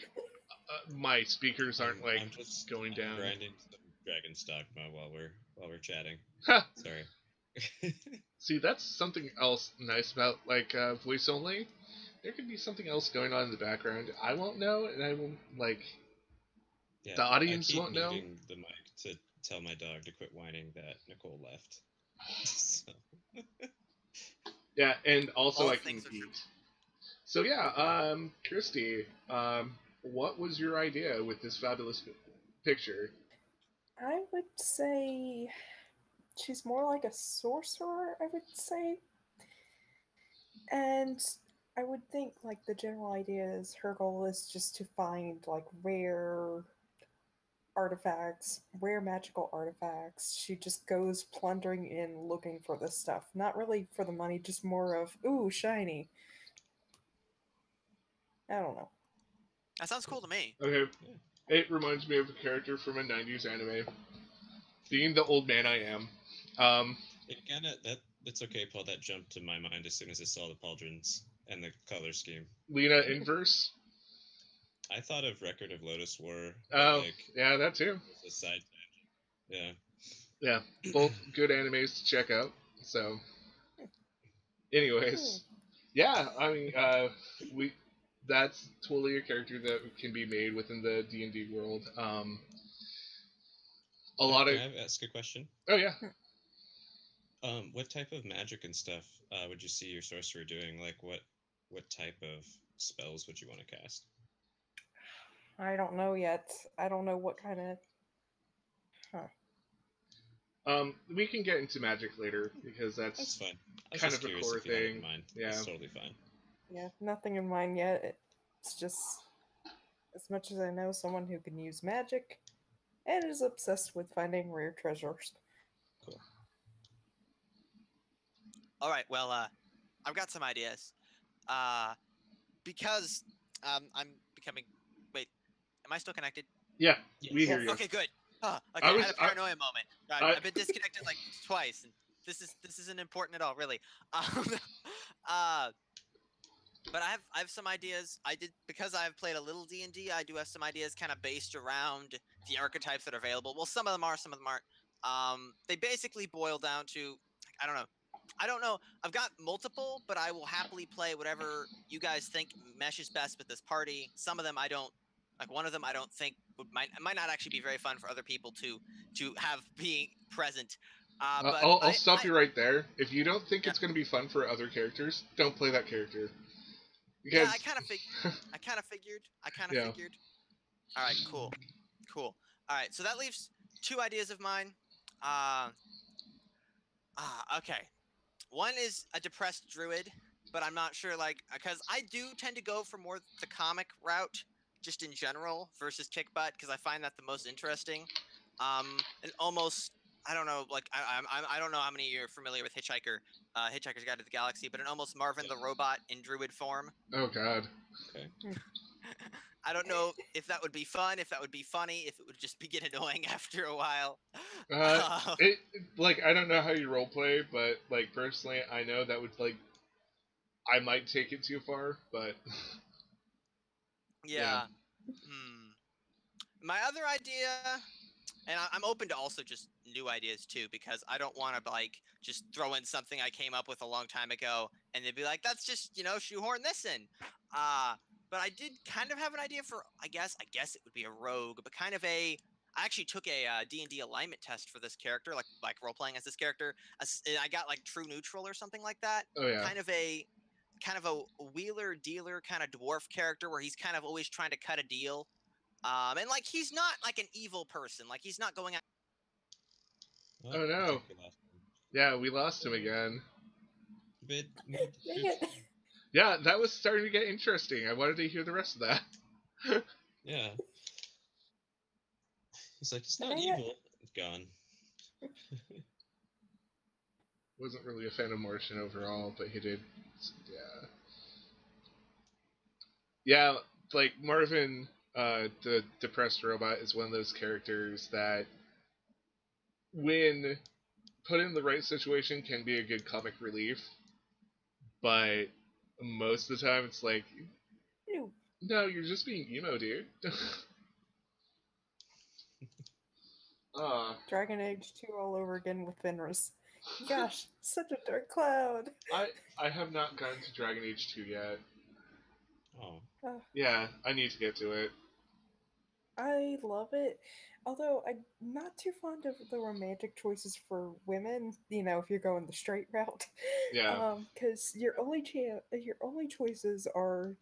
my speakers aren't, like, I'm just going down. grinding some dragon stock while we're chatting. Ha! Sorry. See, that's something else nice about, like, voice only. There could be something else going on in the background. I won't know, and I won't, like, Yeah, the audience I keep won't know. muting the mic to tell my dog to quit whining that Nicole left. So. Yeah, and also All I can things are true. eat. So yeah, Christy, what was your idea with this fabulous picture? I would say she's more like a sorcerer, I would say. And I would think like the general idea is her goal is just to find like rare artifacts, rare magical artifacts. She just goes plundering in looking for this stuff. Not really for the money, just more of, ooh, shiny. I don't know. That sounds cool to me. Okay, Yeah. it reminds me of a character from a '90s anime. Being the old man I am, It kind of it's okay, Paul. That jumped to my mind as soon as I saw the pauldrons and the color scheme. Lena Inverse. I thought of Record of Lotus War. Oh, Like, yeah, that too. as a side tangent. Yeah, both good animes to check out. So, anyways, yeah, I mean, we that's totally a character that can be made within the D&D world. A lot Can of I ask a question? oh yeah, What type of magic and stuff would you see your sorcerer doing? Like, what type of spells would you want to cast? I don't know yet. I don't know what kind of. we can get into magic later because That's that's fine. I was kind just of a curious core if you had it thing. in mind. Yeah. That's totally fine. Yeah, nothing in mind yet. It's just as much as I know someone who can use magic and is obsessed with finding rare treasures. Cool. All right. Well, I've got some ideas. Because I'm becoming. Wait, am I still connected? Yeah, Yes. we hear you. Okay, good. Okay, I I was- had a paranoia moment. I've been disconnected like twice, and this isn't important at all, really. But I have some ideas. I did because I've played a little D&D. I do have some ideas kind of based around the archetypes that are available. Well, some of them are, some of them aren't. They basically boil down to I don't know. I don't know. I've got multiple, but I will happily play whatever you guys think meshes best with this party. Some of them I don't like. One of them I don't think might not actually be very fun for other people to have being present. But I'll stop you right there. If you don't think Yeah. it's going to be fun for other characters, don't play that character. Yeah, Because I kind of figured. I kind of Yeah. figured. All right, cool. All right, so that leaves 2 ideas of mine. Okay. One is a depressed druid, but I'm not sure, like, because I do tend to go for more the comic route, just in general, versus kick butt, because I find that the most interesting. And almost, I don't know, like, I don't know how many of you are familiar with Hitchhiker's Guide to the Galaxy, but an almost Marvin the Robot in druid form. Oh God. Okay. I don't know if that would be fun, if that would be funny, if it would just be get annoying after a while. It like I don't know how you roleplay, but like personally, I know that would like I might take it too far, but Yeah. Hmm. My other idea, and I'm open to also just new ideas too, because I don't want to like just throw in something I came up with a long time ago, and they'd be like, "That's just shoehorn this in." But I did kind of have an idea for I guess it would be a rogue, but kind of a. I actually took a D&D alignment test for this character, like role playing as this character. I got like true neutral or something like that. oh yeah, Kind of a wheeler dealer kind of dwarf character where he's kind of always trying to cut a deal. And like he's not like an evil person. Like he's not going out. Well, Oh, no. I think we lost him. yeah, we lost him again. But Dang it. Yeah, that was starting to get interesting. I wanted to hear the rest of that. yeah, he's like, it's not Dang it. evil. It's gone. Wasn't really a fan of Morrison overall, but he did. Yeah. Yeah, like Marvin, the depressed robot, is one of those characters that, when put in the right situation, can be a good comic relief. But most of the time, it's like, Ew. no, you're just being emo, dude. Dragon Age 2 all over again with Fenris. Gosh, such a dark cloud. I have not gotten to Dragon Age 2 yet. Oh, Yeah, I need to get to it. I love it. Although I'm not too fond of the romantic choices for women, if you're going the straight route. Yeah. Because your only choices are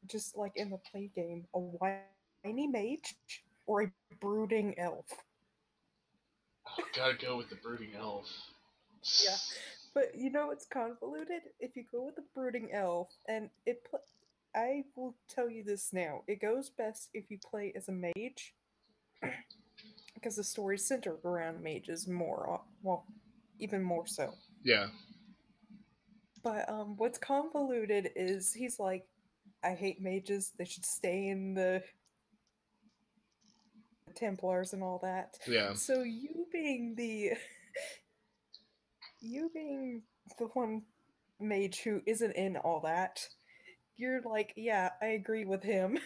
just like in the play game, a whiny mage or a brooding elf. Oh, gotta go with the brooding elf. Yeah. But it's convoluted. If you go with the brooding elf, and I will tell you this now, it goes best if you play as a mage, because the story's centered around mages more, well, even more so. Yeah. But what's convoluted is he's like, I hate mages. They should stay in the Templars and all that. Yeah. So you being the one mage who isn't in all that, you're like, yeah, I agree with him,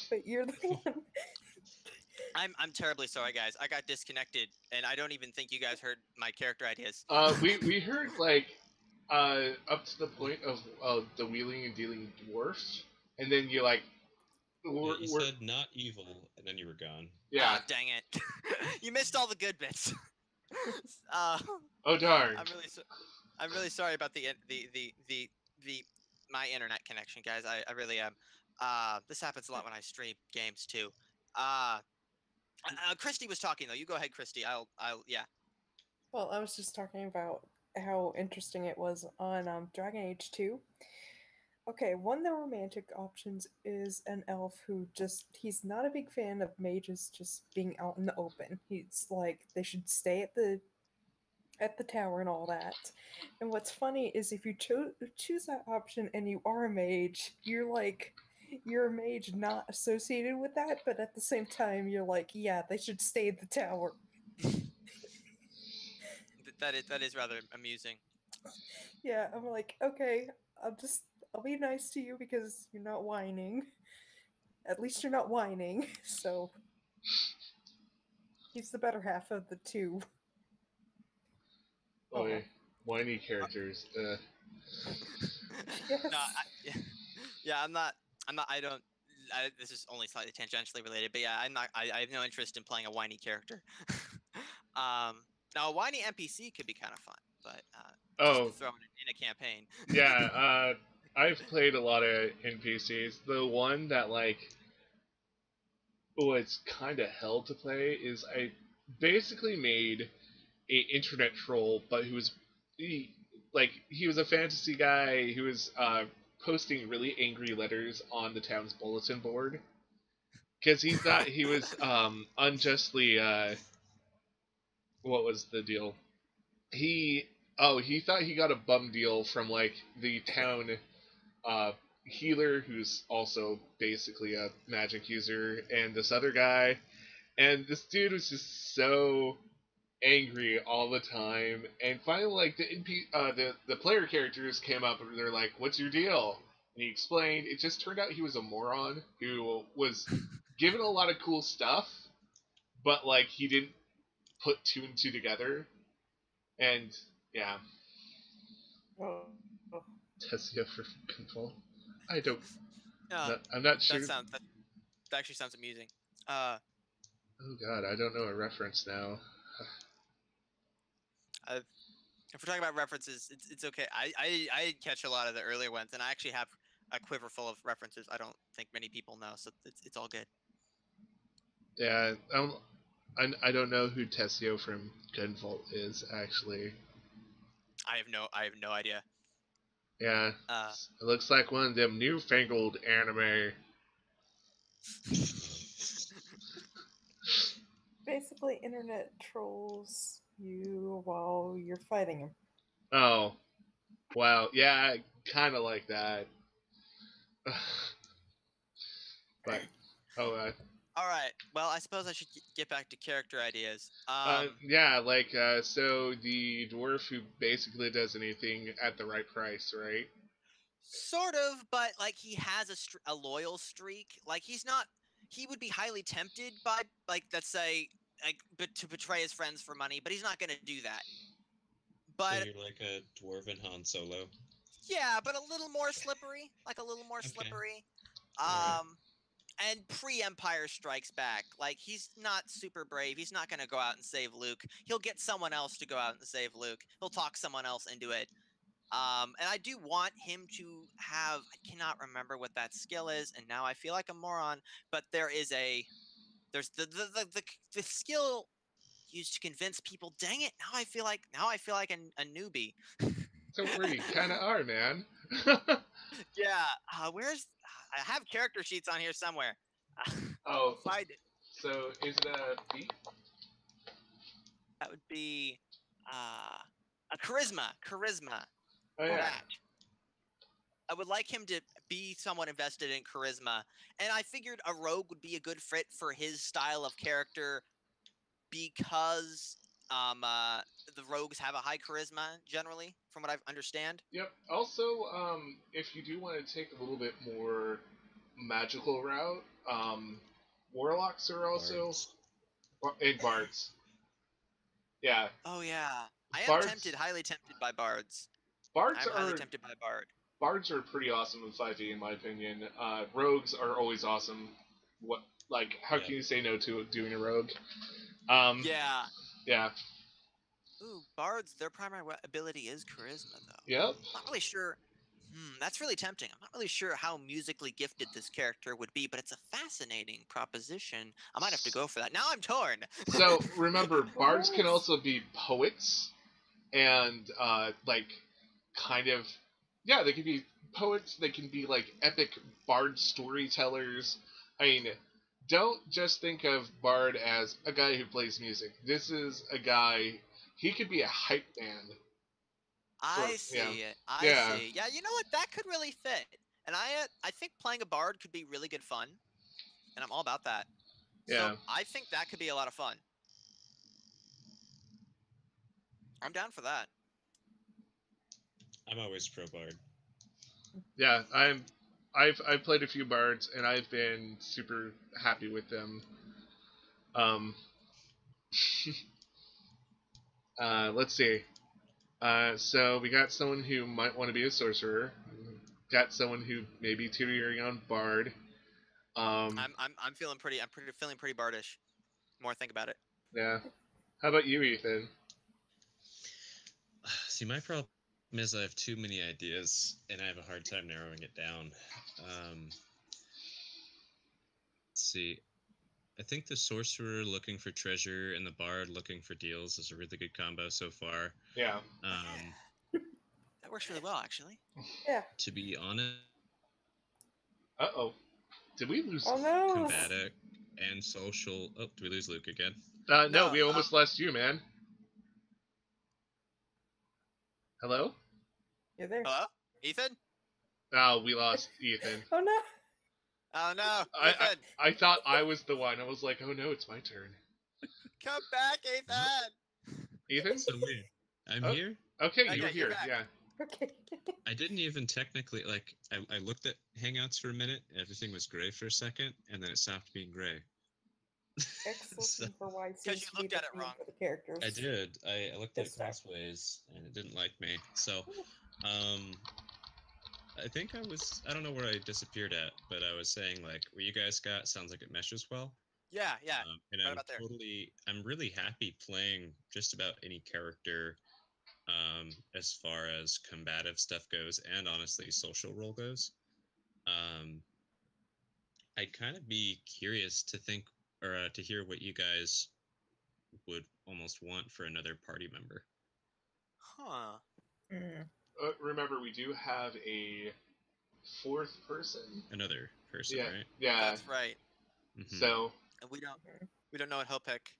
but you're the one. I'm terribly sorry, guys. I got disconnected, and I don't even think you guys heard my character ideas. We heard like up to the point of the wheeling and dealing dwarf, and then you like you said not evil, and then you were gone. yeah. Oh, dang it! You missed all the good bits. Oh darn. I'm really sorry about the my internet connection, guys. I really am. This happens a lot when I stream games too. Christy was talking though. You go ahead, Christy. Yeah. Well, I was just talking about how interesting it was on Dragon Age 2. Okay, one of the romantic options is an elf he's not a big fan of mages just being out in the open. He's like, they should stay at the tower and all that. And what's funny is if you choose that option and you are a mage, you're a mage not associated with that, but at the same time you're like, yeah, they should stay at the tower. That is rather amusing. Yeah, I'm like, okay, I'll be nice to you because you're not whining. At least you're not whining, so he's the better half of the two. Oh, yeah. Whiny characters. Yes. No, yeah, I'm not. I don't. this is only slightly tangentially related, but yeah, I have no interest in playing a whiny character. um, Now a whiny NPC could be kind of fun, but just to Oh, throw in a campaign. yeah. I've played a lot of NPCs. The one that like was kind of hell to play is I basically made a internet troll, but he was a fantasy guy who was posting really angry letters on the town's bulletin board because he thought he was unjustly what was the deal? He he thought he got a bum deal from like the town uh, healer who's also basically a magic user and this other guy, and this dude was just so angry all the time. And finally, like the player characters came up and they're like, "What's your deal?" And he explained. It just turned out he was a moron who was given a lot of cool stuff, but like he didn't put two and two together. And yeah, Oh, oh. Tessia for control. I don't. Yeah, I'm not sure. that actually sounds amusing. Uh, Oh god, I don't know a reference now. I've, if we're talking about references, it's okay. I catch a lot of the earlier ones, and I actually have a quiver full of references. I don't think many people know, so it's all good. Yeah, I don't know who Tessio from Gunvolt is actually. I have no idea. Yeah, Uh, it looks like one of them newfangled anime. Basically, internet trolls you while you're fighting them. Oh, wow. Yeah, kind of like that. But oh, all right. Well, I suppose I should get back to character ideas. yeah, like so the dwarf who basically does anything at the right price, right? Sort of, but like he has a loyal streak. Like he's not. He would be highly tempted by like let's say like to betray his friends for money, but he's not going to do that. So But you're like a dwarven Han Solo. yeah, but a little more slippery, like a little more Okay. slippery. Alright. And pre-Empire Strikes Back, like he's not super brave. He's not going to go out and save Luke. He'll get someone else to go out and save Luke. He'll talk someone else into it. And I do want him to have. I cannot remember what that skill is, and now I feel like a moron. But there's the skill used to convince people. Dang it! Now I feel like a newbie. Don't worry, you kind of are, man. Yeah. Where's I have character sheets on here somewhere. Oh, I'll find it. so is it a B? That would be a charisma. Charisma. Oh yeah. That. I would like him to be somewhat invested in charisma, and I figured a rogue would be a good fit for his style of character because the rogues have a high charisma generally, from what I understand. Yep. Also, if you do want to take a little bit more magical route, warlocks are also Bards. and bards. Yeah, Oh yeah, I am bards. tempted, highly tempted by bards. Bards I'm highly are tempted by bard. bards are pretty awesome in 5e in my opinion. Rogues are always awesome. What like how Yeah. can you say no to doing a rogue? Um, Yeah. yeah. Ooh, bards. Their primary ability is charisma, though. Yep. Not really sure. That's really tempting. I'm not really sure how musically gifted this character would be, but it's a fascinating proposition. I might have to go for that. Now I'm torn. So remember, bards can Yes. also be poets and like kind of yeah, they can be poets, they can be like epic bard storytellers. I mean, don't just think of bard as a guy who plays music. This is a guy, he could be a hype man for I yeah. see it. I Yeah, see. Yeah, you know what? That could really fit. And I think playing a bard could be really good fun, and I'm all about that. So yeah. I think that could be a lot of fun. I'm down for that. I'm always pro bard. Yeah, I've played a few bards and I've been super happy with them. Um let's see. So we got someone who might want to be a sorcerer. Got someone who may be teetering on bard. I'm feeling pretty. Feeling pretty bardish. More I think about it. Yeah. How about you, Ethan? See, my problem is I have too many ideas, and I have a hard time narrowing it down. Let's see. I think the sorcerer looking for treasure and the bard looking for deals is a really good combo so far. Yeah. Yeah. That works really well, actually. Yeah. To be honest, Uh-oh. Did we lose? Oh no. combatic and social. Oh, did we lose Luke again? No, No. we almost lost you, man. Hello? You're there. Hello, Ethan. Oh, we lost Ethan. Oh no. Oh no, I Ethan. I thought I was the one. I was like, oh no, it's my turn. Come back, Ethan. Ethan? So weird. I'm Oh. here. Okay, Okay, you're you're here. back. Yeah. Okay. I didn't even technically like. I looked at Hangouts for a minute. Everything was gray for a second, and then it stopped being gray. X So, looking for Y seems you to be looked the at it theme wrong. for the characters. I did. I looked at This time. crossways, and it didn't like me. So, I think I was. I don't know where I disappeared at, but I was saying like, what you guys got sounds like it meshes well. Yeah, yeah. And Right about there. I'm really happy playing just about any character, as far as combative stuff goes, and honestly, social role goes. Um, I'd kind of be curious to think or to hear what you guys would almost want for another party member. Huh. Mm. Remember, we do have a fourth person. Another person, Yeah. right? Yeah. That's right. Mhm. So. And we don't know what he'll pick.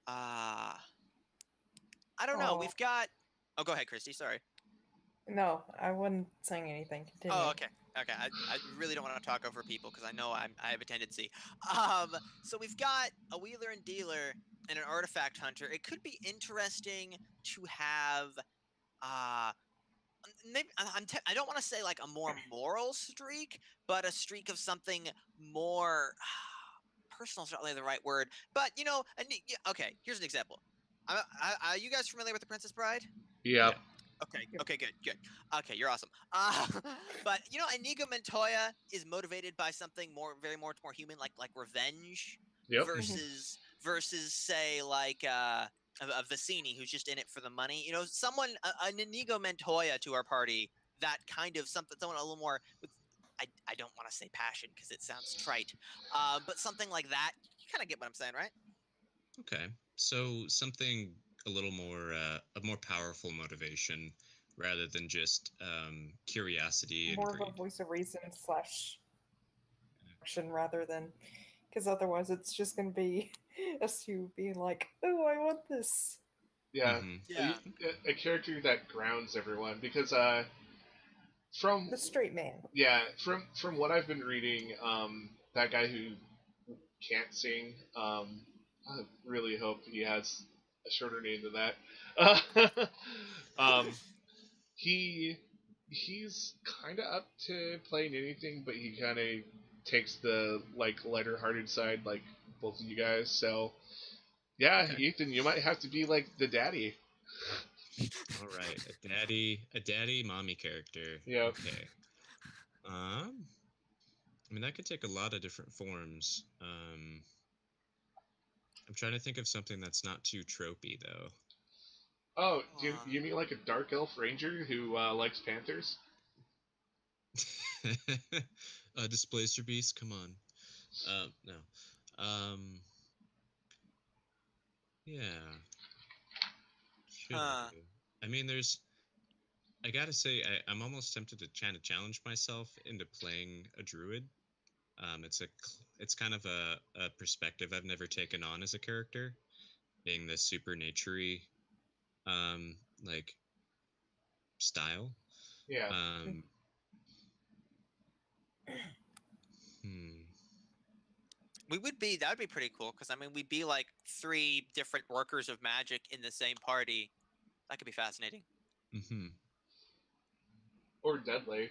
I don't know. Oh. We've got. Oh, go ahead, Christy. Sorry. No, I wasn't saying anything. Continue. Oh, okay. Okay. I really don't want to talk over people because I know I have a tendency. So we've got a wheeler and dealer and an artifact hunter. It could be interesting to have maybe I don't want to say like a more moral streak, but a streak of something more personal is not really the right word. But you know, okay. Here's an example. Are you guys familiar with the Princess Bride? Yeah. Yeah. Okay. Okay. Good. Okay, you're awesome. But you know, Inigo Montoya is motivated by something more human, like revenge, Yep. versus say like a Vicini who's just in it for the money. You know, an Inigo Montoya to our party. That kind of someone a little more with. I don't want to say passion because it sounds trite, but something like that. You kind of get what I'm saying, right? Okay. So something a little more, a more powerful motivation rather than just curiosity and More of greed. a voice of reason slash action rather than, because otherwise it's just gonna be us two being like, oh, I want this. Yeah. Mhm. Yeah. A character that grounds everyone because from The straight man. from what I've been reading, that guy who can't sing, I really hope he has a shorter name than that. He he's kind of up to playing anything, but he kind of takes the like lighter-hearted side, like both of you guys. So yeah, Okay. Ethan, you might have to be like the daddy. All right, a daddy, mommy character. Yep. Okay. I mean that could take a lot of different forms. I'm trying to think of something that's not too tropey though. Oh, you mean like a dark elf ranger who likes panthers? Displacer beast. Come on. No. Um. Yeah. Should Huh. I mean, there's. I gotta say, I'm almost tempted to kind of challenge myself into playing a druid. It's kind of a perspective I've never taken on as a character, being this super naturey, um, like style. Yeah. Um, hmm. That would be pretty cool because I mean we'd be like three different workers of magic in the same party. That could be fascinating. Hmm. Or deadly.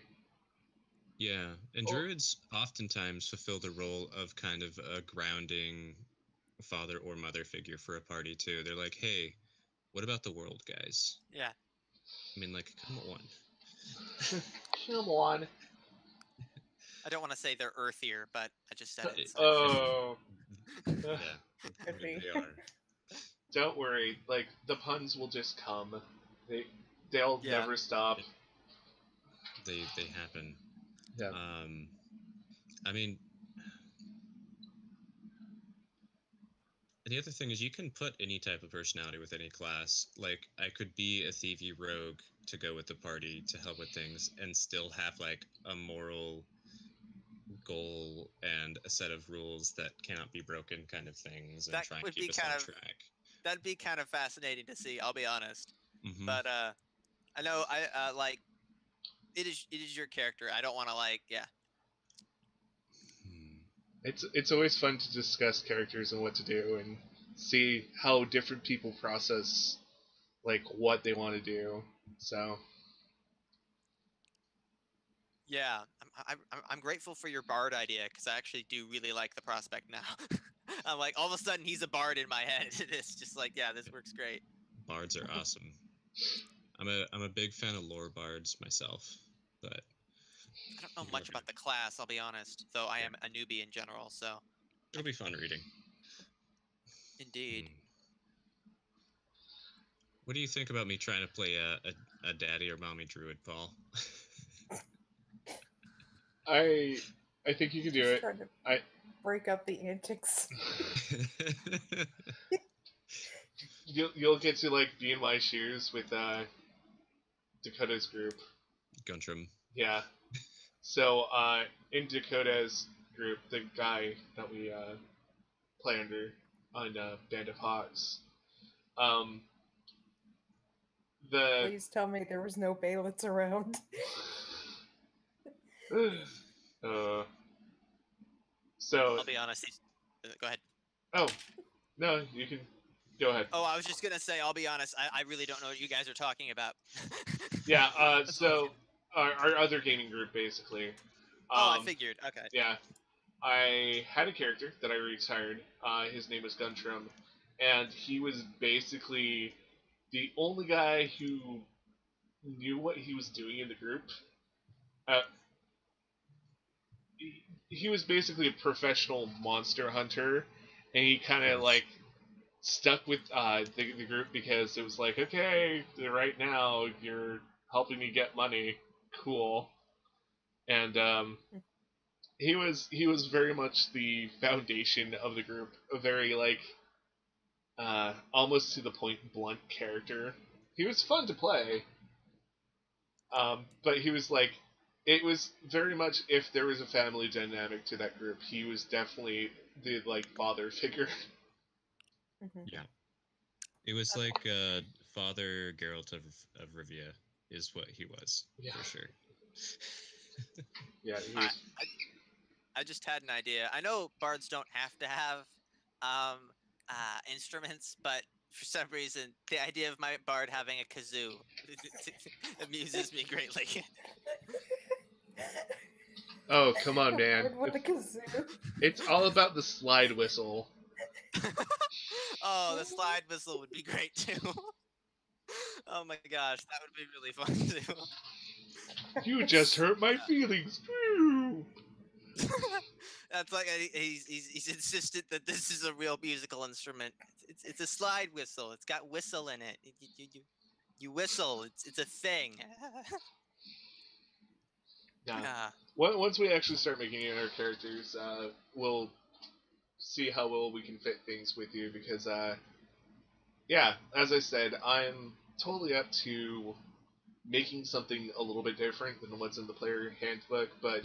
Yeah, and Or druids oftentimes fulfill the role of kind of a grounding father or mother figure for a party too. They're like, hey, what about the world, guys? Yeah. I mean, like, come on. come on. I don't want to say they're earthier, but I just said it. So. Oh, Yeah, Could be. they are. don't worry. Like the puns will just come. They'll Yeah. never stop. They happen. Yeah. I mean, and the other thing is you can put any type of personality with any class. Like I could be a thievy rogue to go with the party to help with things and still have like a moral goal and a set of rules that cannot be broken kind of things and That try and would keep be us kind on of track. that'd be kind of fascinating to see. I'll be honest, Mm-hmm. but I know I like it is your character. I don't want to like It's always fun to discuss characters and what to do and see how different people process like what they want to do. So yeah. I'm grateful for your bard idea because I actually do really like the prospect now. I'm like all of a sudden he's a bard in my head. It's just like this works great. Bards are awesome. I'm a big fan of lore bards myself, but I don't know much about the class. I'll be honest, though I am a newbie in general. So it'll be fun reading. indeed. What do you think about me trying to play a daddy or mommy druid, Paul? I think you can do Just it. trying to I break up the antics. you'll get to like be in my shoes with Dakota's group. Guntram. Yeah. So in Dakota's group, the guy that we play under on Band of Hawks, the Please tell me there was no Baelitz around. So I'll be honest. Go ahead. oh no, you can go ahead. Oh, I was just gonna say. I'll be honest. I really don't know what you guys are talking about. Yeah. That's all I was So our other gaming group basically. I figured. Okay. Yeah. I had a character that I retired. His name was Guntram, and he was basically the only guy who knew what he was doing in the group. Uh, he was basically a professional monster hunter, and he kind of like stuck with the group because it was like, okay, right now you're helping me get money, cool, and he was very much the foundation of the group, a very like almost to the point blunt character. He was fun to play, but he was like, it was very much if there was a family dynamic to that group, he was definitely the like father figure. Yeah, it was like Father Geralt of Rivia is what he was for sure. Yeah, he was. I just had an idea. I know bards don't have to have um, instruments, but for some reason, the idea of my bard having a kazoo amuses me greatly. Oh, come on, man. With a kazoo. It's all about the slide whistle. Oh, the slide whistle would be great too. Oh my gosh, that would be really fun too. You just hurt my feelings. That's like he's insistent that this is a real musical instrument. It's a slide whistle. It's got whistle in it. You whistle. It's a thing. Yeah. Once we actually start making our characters, we'll see how well we can fit things with you because, yeah, as I said, I'm totally up to making something a little bit different than what's in the player handbook, but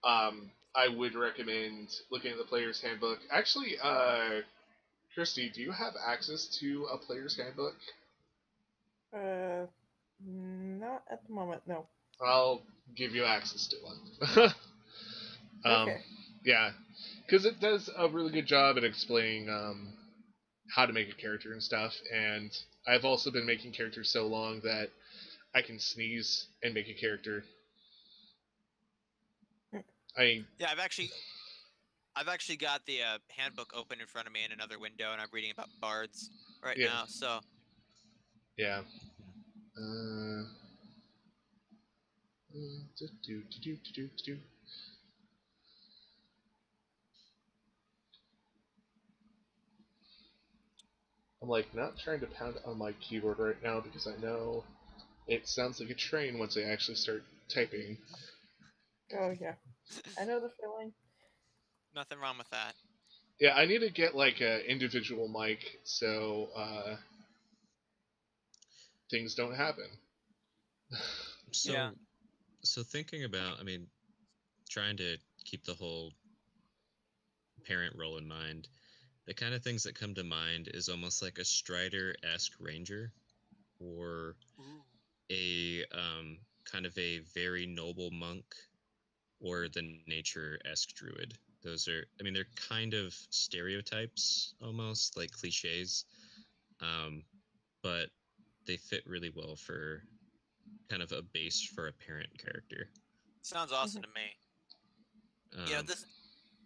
I would recommend looking at the player's handbook. Actually, Christy, do you have access to a player's handbook? Not at the moment, no. I'll give you access to one. Okay. Yeah, because it does a really good job at explaining how to make a character and stuff. And I've also been making characters so long that I can sneeze and make a character. I mean, Yeah, I've actually got the handbook open in front of me in another window, and I'm reading about bards right now. So yeah. I'm like not trying to pound on my keyboard right now because I know it sounds like a train once I actually start typing. Oh yeah, I know the feeling. Nothing wrong with that. Yeah, I need to get like an individual mic so things don't happen. So, Yeah. so thinking about, I mean, trying to keep the whole parent role in mind, the kind of things that come to mind is almost like a Strider-esque ranger, or Ooh. a kind of a very noble monk, or the nature-esque druid. Those are, I mean, they're kind of stereotypes almost, like cliches, um, but they fit really well for kind of a base for a parent character. Sounds awesome to me. Um, This.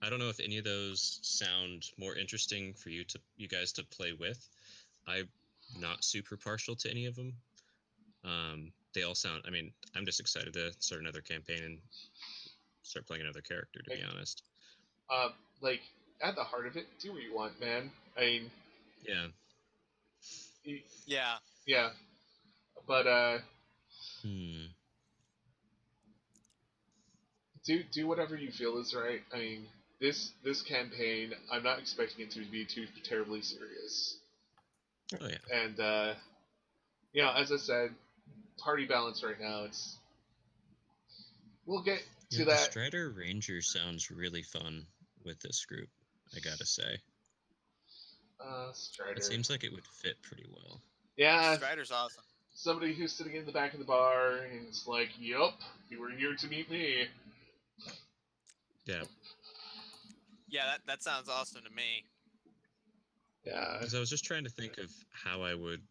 I don't know if any of those sound more interesting for you guys to play with. I'm not super partial to any of them. They all sound. I mean, I'm just excited to start another campaign and start playing another character. To be honest. Uh, like at the heart of it, do what you want, man. I mean, Yeah. Yeah. yeah, but Hmm. do whatever you feel is right. I mean, this campaign, I'm not expecting it to be too terribly serious. Oh yeah. And as I said, party balance right now. We'll get Yeah. to The that. Strider Ranger sounds really fun with this group. I gotta say. It Strider. seems like it would fit pretty well. Yeah, Strider's awesome. somebody who's sitting in the back of the bar and it's like, "Yup, you were here to meet me." Yeah. Yeah, that sounds awesome to me. Yeah. Because I was just trying to think of how I would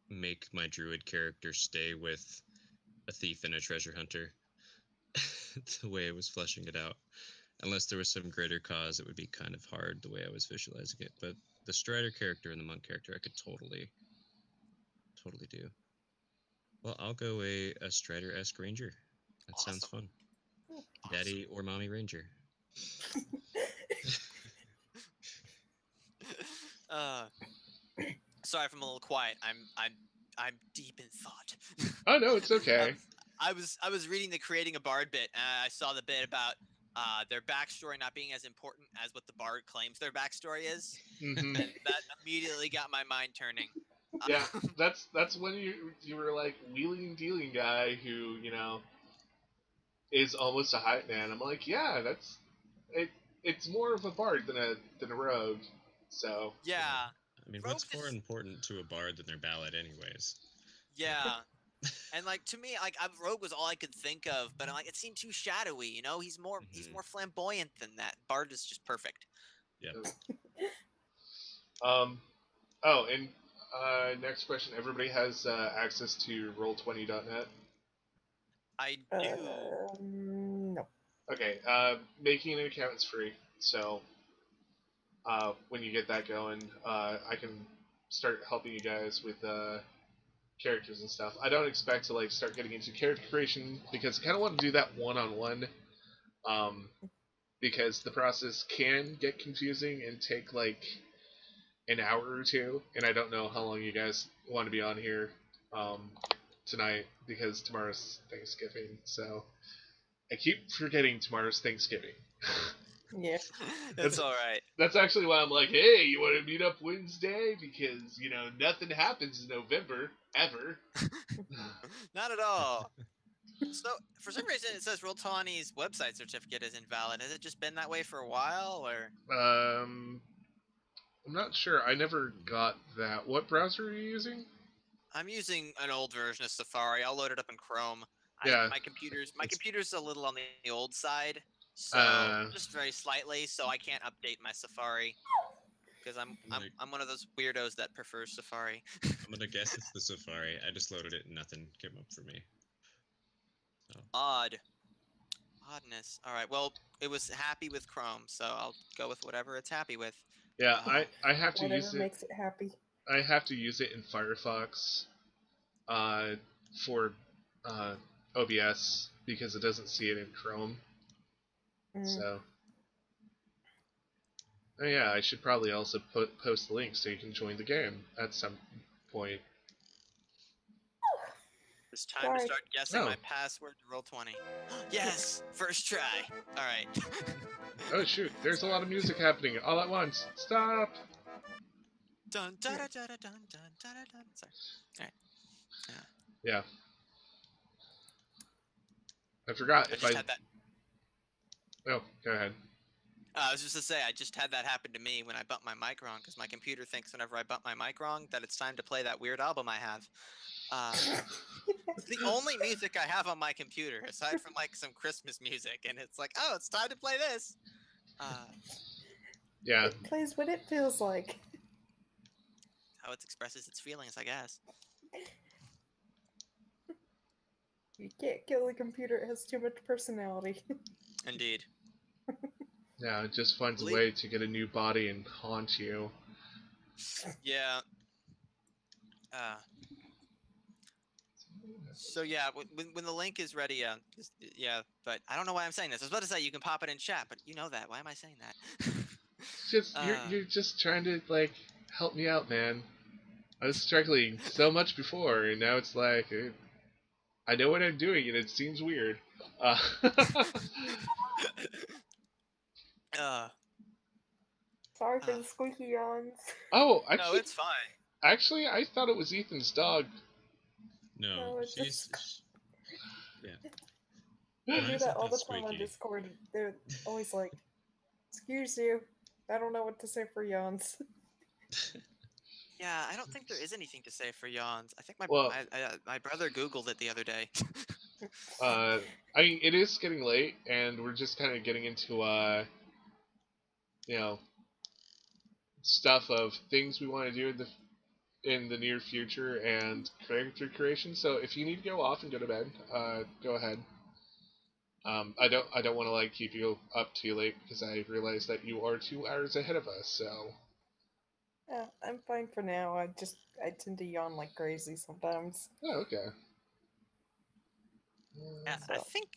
make my druid character stay with a thief and a treasure hunter. The way I was fleshing it out. Unless there was some greater cause, it would be kind of hard the way I was visualizing it. But the Strider character and the monk character, I could totally do. Well, I'll go a Strider-esque ranger. That sounds Awesome. fun. Oh, Daddy or mommy ranger. uh, sorry if I'm a little quiet. I'm deep in thought. Oh no, it's okay. I was reading the creating a bard bit, and I saw the bit about their backstory not being as important as what the bard claims their backstory is, Hmm. and that immediately got my mind turning. Yeah, that's when you were like wheeling and dealing guy who is almost a hype man. I'm like, yeah, that's it. It's more of a bard than a rogue. So Yeah, I mean, rogues what's more is important to a bard than their ballad, anyways? yeah. And like to me, like Rogue was all I could think of, but I'm like it seemed too shadowy. He's more flamboyant than that. Bard is just perfect. Yep. um oh and next question. Everybody has access to roll20.net. I do. no. Okay, making an account is free. So when you get that going, I can start helping you guys with characters and stuff. I don't expect to like start getting into character creation because I kind of want to do that one-on-one. Because the process can get confusing and take like an hour or two, and I don't know how long you guys want to be on here tonight because tomorrow's Thanksgiving. So I keep forgetting tomorrow's Thanksgiving. Yeah. It's all right. That's actually why I'm like, hey, you want to meet up Wednesday? Because, nothing happens in November, ever. Not at all. So for some reason it says Roltani's website certificate is invalid. Has it just been that way for a while, or? I'm not sure. I never got that. What browser are you using? I'm using an old version of Safari. I'll load it up in Chrome. Yeah. My It's- computer's a little on the old side, so Uh, just very slightly. So I can't update my Safari because I'm one of those weirdos that prefers Safari. I'm gonna guess it's the Safari. I just loaded it and nothing came up for me. So. Oddness. All right. Well, it was happy with Chrome, so I'll go with whatever it's happy with. yeah, I have to Whatever use it. makes it happy. I have to use it in Firefox uh, for OBS because it doesn't see it in Chrome. Mm. So Oh yeah, I should probably also post the link so you can join the game at some point. It's time Sorry. to start guessing Oh. my password to Roll20. Yes! First try! Alright. Oh shoot, there's a lot of music happening all at once. Stop! Dun da da da da dun dun da da dun. Sorry. Alright. Yeah. I forgot I if just had that. Oh, go ahead. I was just to say, I just had that happen to me when I bumped my mic wrong, because my computer thinks whenever I bump my mic wrong that it's time to play that weird album I have. It's the only music I have on my computer, aside from like some Christmas music, and it's like, oh, it's time to play this. Yeah. It plays what it feels like. How it expresses its feelings, I guess. You can't kill a computer, it has too much personality. Indeed. Yeah, it just finds a Le- way to get a new body and haunt you. Yeah. So yeah, when the link is ready, yeah. But I don't know why I'm saying this. I was about to say you can pop it in chat, but you know that. Why am I saying that? Just you're just trying to like help me out, man. I was struggling so much before, and now it's like I know what I'm doing, and it seems weird. Sorry for the squeaky yawns. Oh, No, actually, it's fine. actually, I thought it was Ethan's dog. No, No, it's she's yeah. They do Mine's that not all that the time on squeaky. Discord. They're always like, excuse you, I don't know what to say for yawns. Yeah, I don't think there is anything to say for yawns. I think Well, my brother Googled it the other day. I mean, it is getting late, and we're just kind of getting into you know, stuff of things we want to do in the near future and character creation. So if you need to go off and go to bed, go ahead. I don't want to like keep you up too late because I realize that you are 2 hours ahead of us. So Yeah, I'm fine for now. I tend to yawn like crazy sometimes. oh, okay. Yeah, I So. think.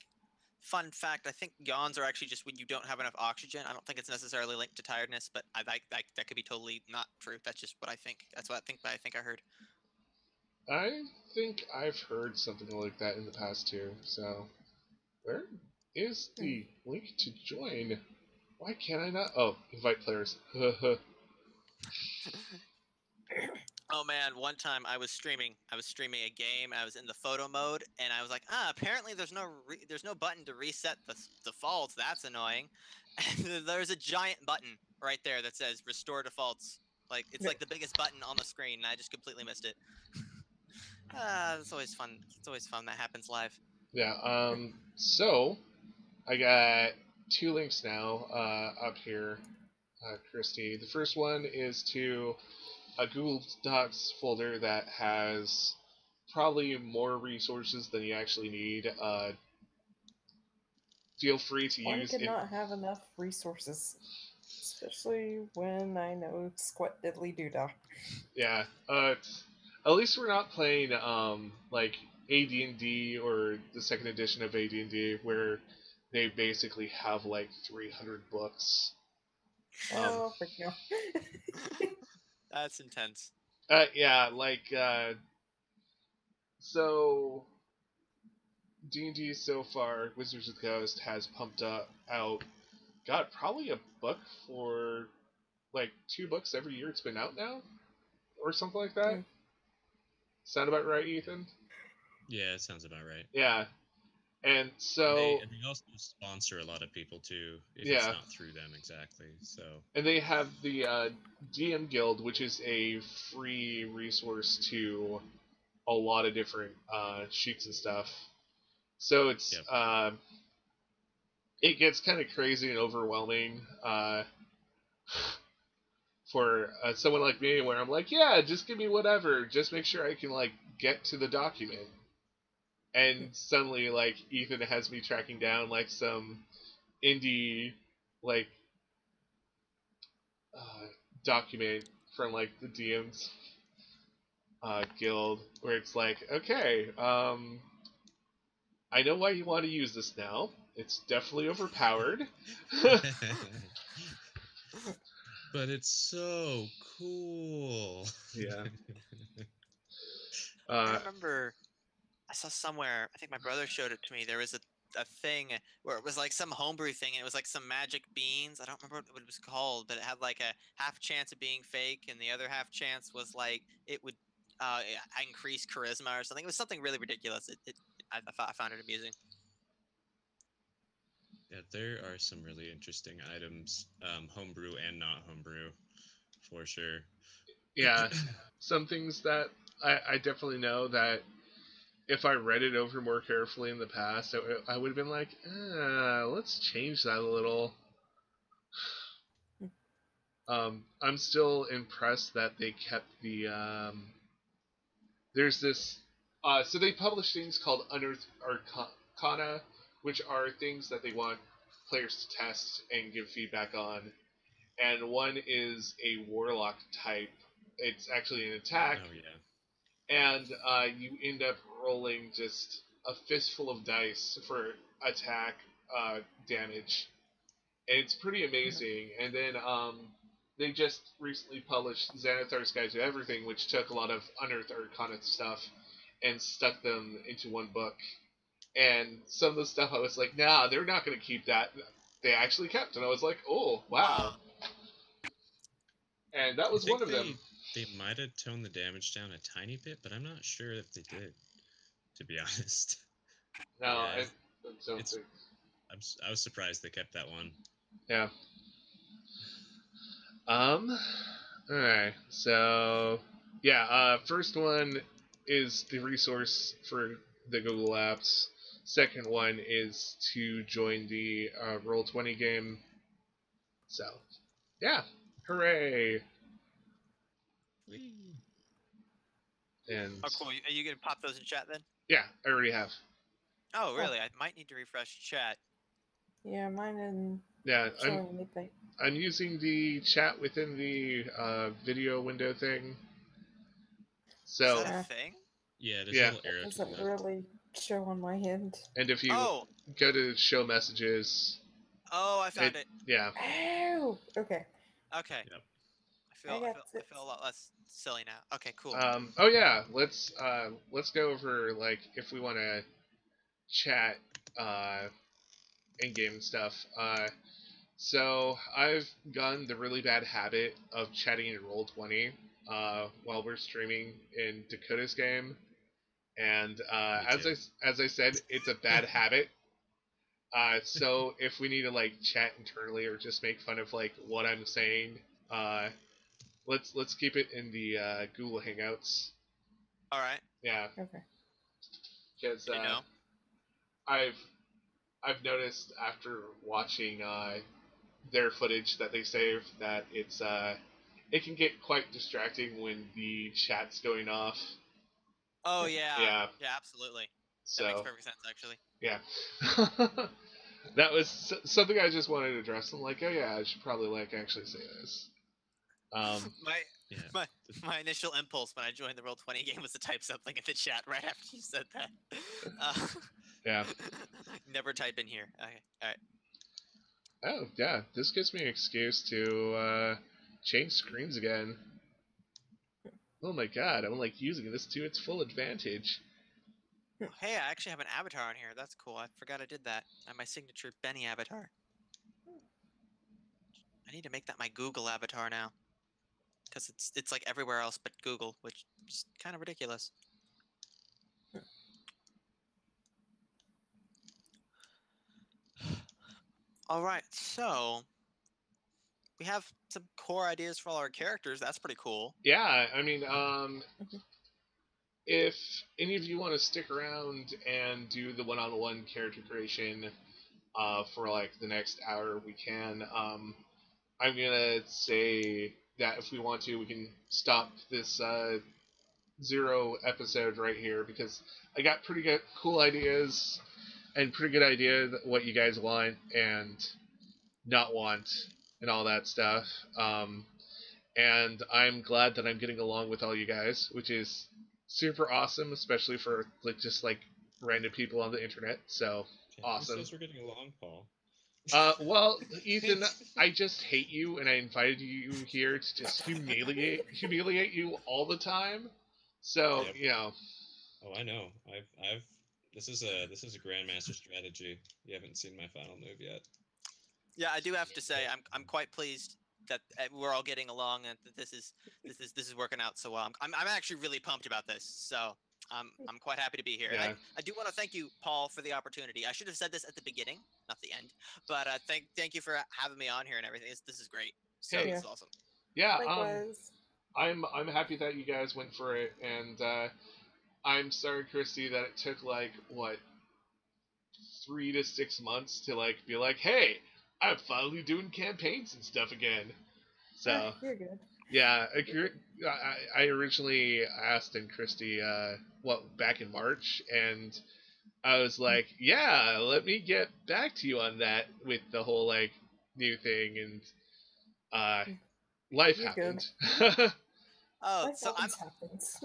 Fun fact: I think yawns are actually just when you don't have enough oxygen. I don't think it's necessarily linked to tiredness, but that could be totally not true. That's just what I think. That's what I think. But I think I heard. I think I've heard something like that in the past too. So where is the link to join? Why can't I not? Oh, invite players. Oh man, one time I was streaming. I was streaming a game. I was in the photo mode, and I was like, apparently there's no button to reset the defaults. That's annoying. And there's a giant button right there that says restore defaults. Like it's like the biggest button on the screen, and I just completely missed it. It's always fun. It's always fun that happens live. Yeah. So I got 2 links now up here, Christy. The first one is to a Google Docs folder that has probably more resources than you actually need. Feel free to One use. cannot have enough resources, especially when I know squat diddly doodah. Yeah. At least we're not playing like AD&D or the second edition of AD&D where they basically have like 300 books. Oh, frick no. That's intense. Yeah, like so D&D so far, Wizards of the Coast has pumped out, God, probably a book for like 2 books every year it's been out now, or something like that. Sound about right, Ethan? Yeah, it sounds about right. Yeah, and so And they also sponsor a lot of people too, if yeah, it's not through them exactly. So and they have the DM Guild, which is a free resource to a lot of different sheets and stuff. So it's it gets kind of crazy and overwhelming for someone like me, where I'm like, yeah, just give me whatever, just make sure I can like get to the document. And suddenly, like Ethan has me tracking down like some indie like document from like the DM's guild, where it's like, okay, I know why you want to use this now. It's definitely overpowered. But it's so cool. Yeah. I remember I saw somewhere, I think my brother showed it to me. There was a thing where it was like some homebrew thing, and it was like some magic beans. I don't remember what it was called, but it had like a half chance of being fake, and the other half chance was like it would increase charisma or something. It was something really ridiculous. I found it amusing. Yeah, there are some really interesting items, homebrew and not homebrew, for sure. Yeah. Some things that I definitely know that if I read it over more carefully in the past, I would have been like, let's change that a little. I'm still impressed that they kept the. There's this. So they publish things called Unearthed Arcana, which are things that they want players to test and give feedback on. And one is a warlock type. It's actually an attack, Oh yeah. and you end up rolling just a fistful of dice for attack damage, and it's pretty amazing. And then they just recently published Xanathar's Guide to Everything, which took a lot of Unearthed Arcana stuff and stuck them into one book. And some of the stuff I was like, nah, they're not going to keep that. They actually kept, and I was like, oh wow. And that I was one think of them. they might have toned the damage down a tiny bit, but I'm not sure if they did, to be honest. No, Yeah, I don't it's think. I was surprised they kept that one. Yeah. Alright, so yeah, first one is the resource for the Google Apps. Second one is to join the Roll20 game. So, yeah, hooray! Whee! And Oh, cool. Are you gonna pop those in chat then? yeah, I already have. Oh, really? I might need to refresh chat. Yeah, mine isn't Yeah, showing anything. I'm using the chat within the video window thing. Is So, that a Yeah. thing? Yeah, there's yeah, a little It arrow to the doesn't left. really show on my end. and if you Oh, go to show messages, I found it. yeah. Oh, okay. Okay. Yep. I got I feel a lot less silly now. Okay, cool. Oh yeah, let's go over like if we want to chat in game stuff. So I've gotten the really bad habit of chatting in Roll20 while we're streaming in Dakota's game, and Me too. as I said, it's a bad habit. So if we need to like chat internally or just make fun of like what I'm saying, uh, let's keep it in the Google Hangouts. All right. Yeah, Okay. because You know. I've I've noticed after watching their footage that they save that it can get quite distracting when the chat's going off. Oh yeah. Yeah, Yeah, absolutely. That makes so perfect sense, actually. yeah, that was something I just wanted to address. I'm like, oh yeah, I should probably like actually say this. my Yeah. my my initial impulse when I joined the Roll20 game was to type something in the chat right after you said that. Yeah. Never type in here. Okay. All right. Oh yeah, this gives me an excuse to change screens again. Oh my god, I'm like using this to its full advantage. Hey, I actually have an avatar on here. That's cool. I forgot I did that. I have my signature Benny avatar. I need to make that my Google avatar now, because it's like everywhere else but Google, which is kind of ridiculous. All right, so we have some core ideas for all our characters. That's pretty cool. Yeah, I mean, if any of you want to stick around and do the one-on-one character creation for like the next hour, we can. I'm gonna say that if we want to, we can stop this zero episode right here because I got pretty good, cool ideas and pretty good idea what you guys want and not want and all that stuff. And I'm glad that I'm getting along with all you guys, which is super awesome, especially for like just like random people on the internet. So Yeah, who awesome. says we're getting along, Paul? Well, Ethan, I just hate you, and I invited you here to just humiliate you all the time. So, Yep. you know, Oh, I know. I've. This is a grandmaster strategy. You haven't seen my final move yet. Yeah, I do have to say I'm quite pleased that we're all getting along and that this is working out so well. I'm actually really pumped about this. So I'm quite happy to be here. And yeah. I do want to thank you, Paul, for the opportunity. I should have said this at the beginning, not the end. But thank you for having me on here and everything. This is great. So Hey, this Yeah. is awesome. yeah. Likewise. I'm happy that you guys went for it, and I'm sorry, Christy, that it took like what 3 to 6 months to like be like, hey, I'm finally doing campaigns and stuff again. So You're good. yeah, I originally asked in Christy, back in March, and I was like, yeah, let me get back to you on that with the whole like new thing, and uh, life You're good. happened. Oh, Life always happens.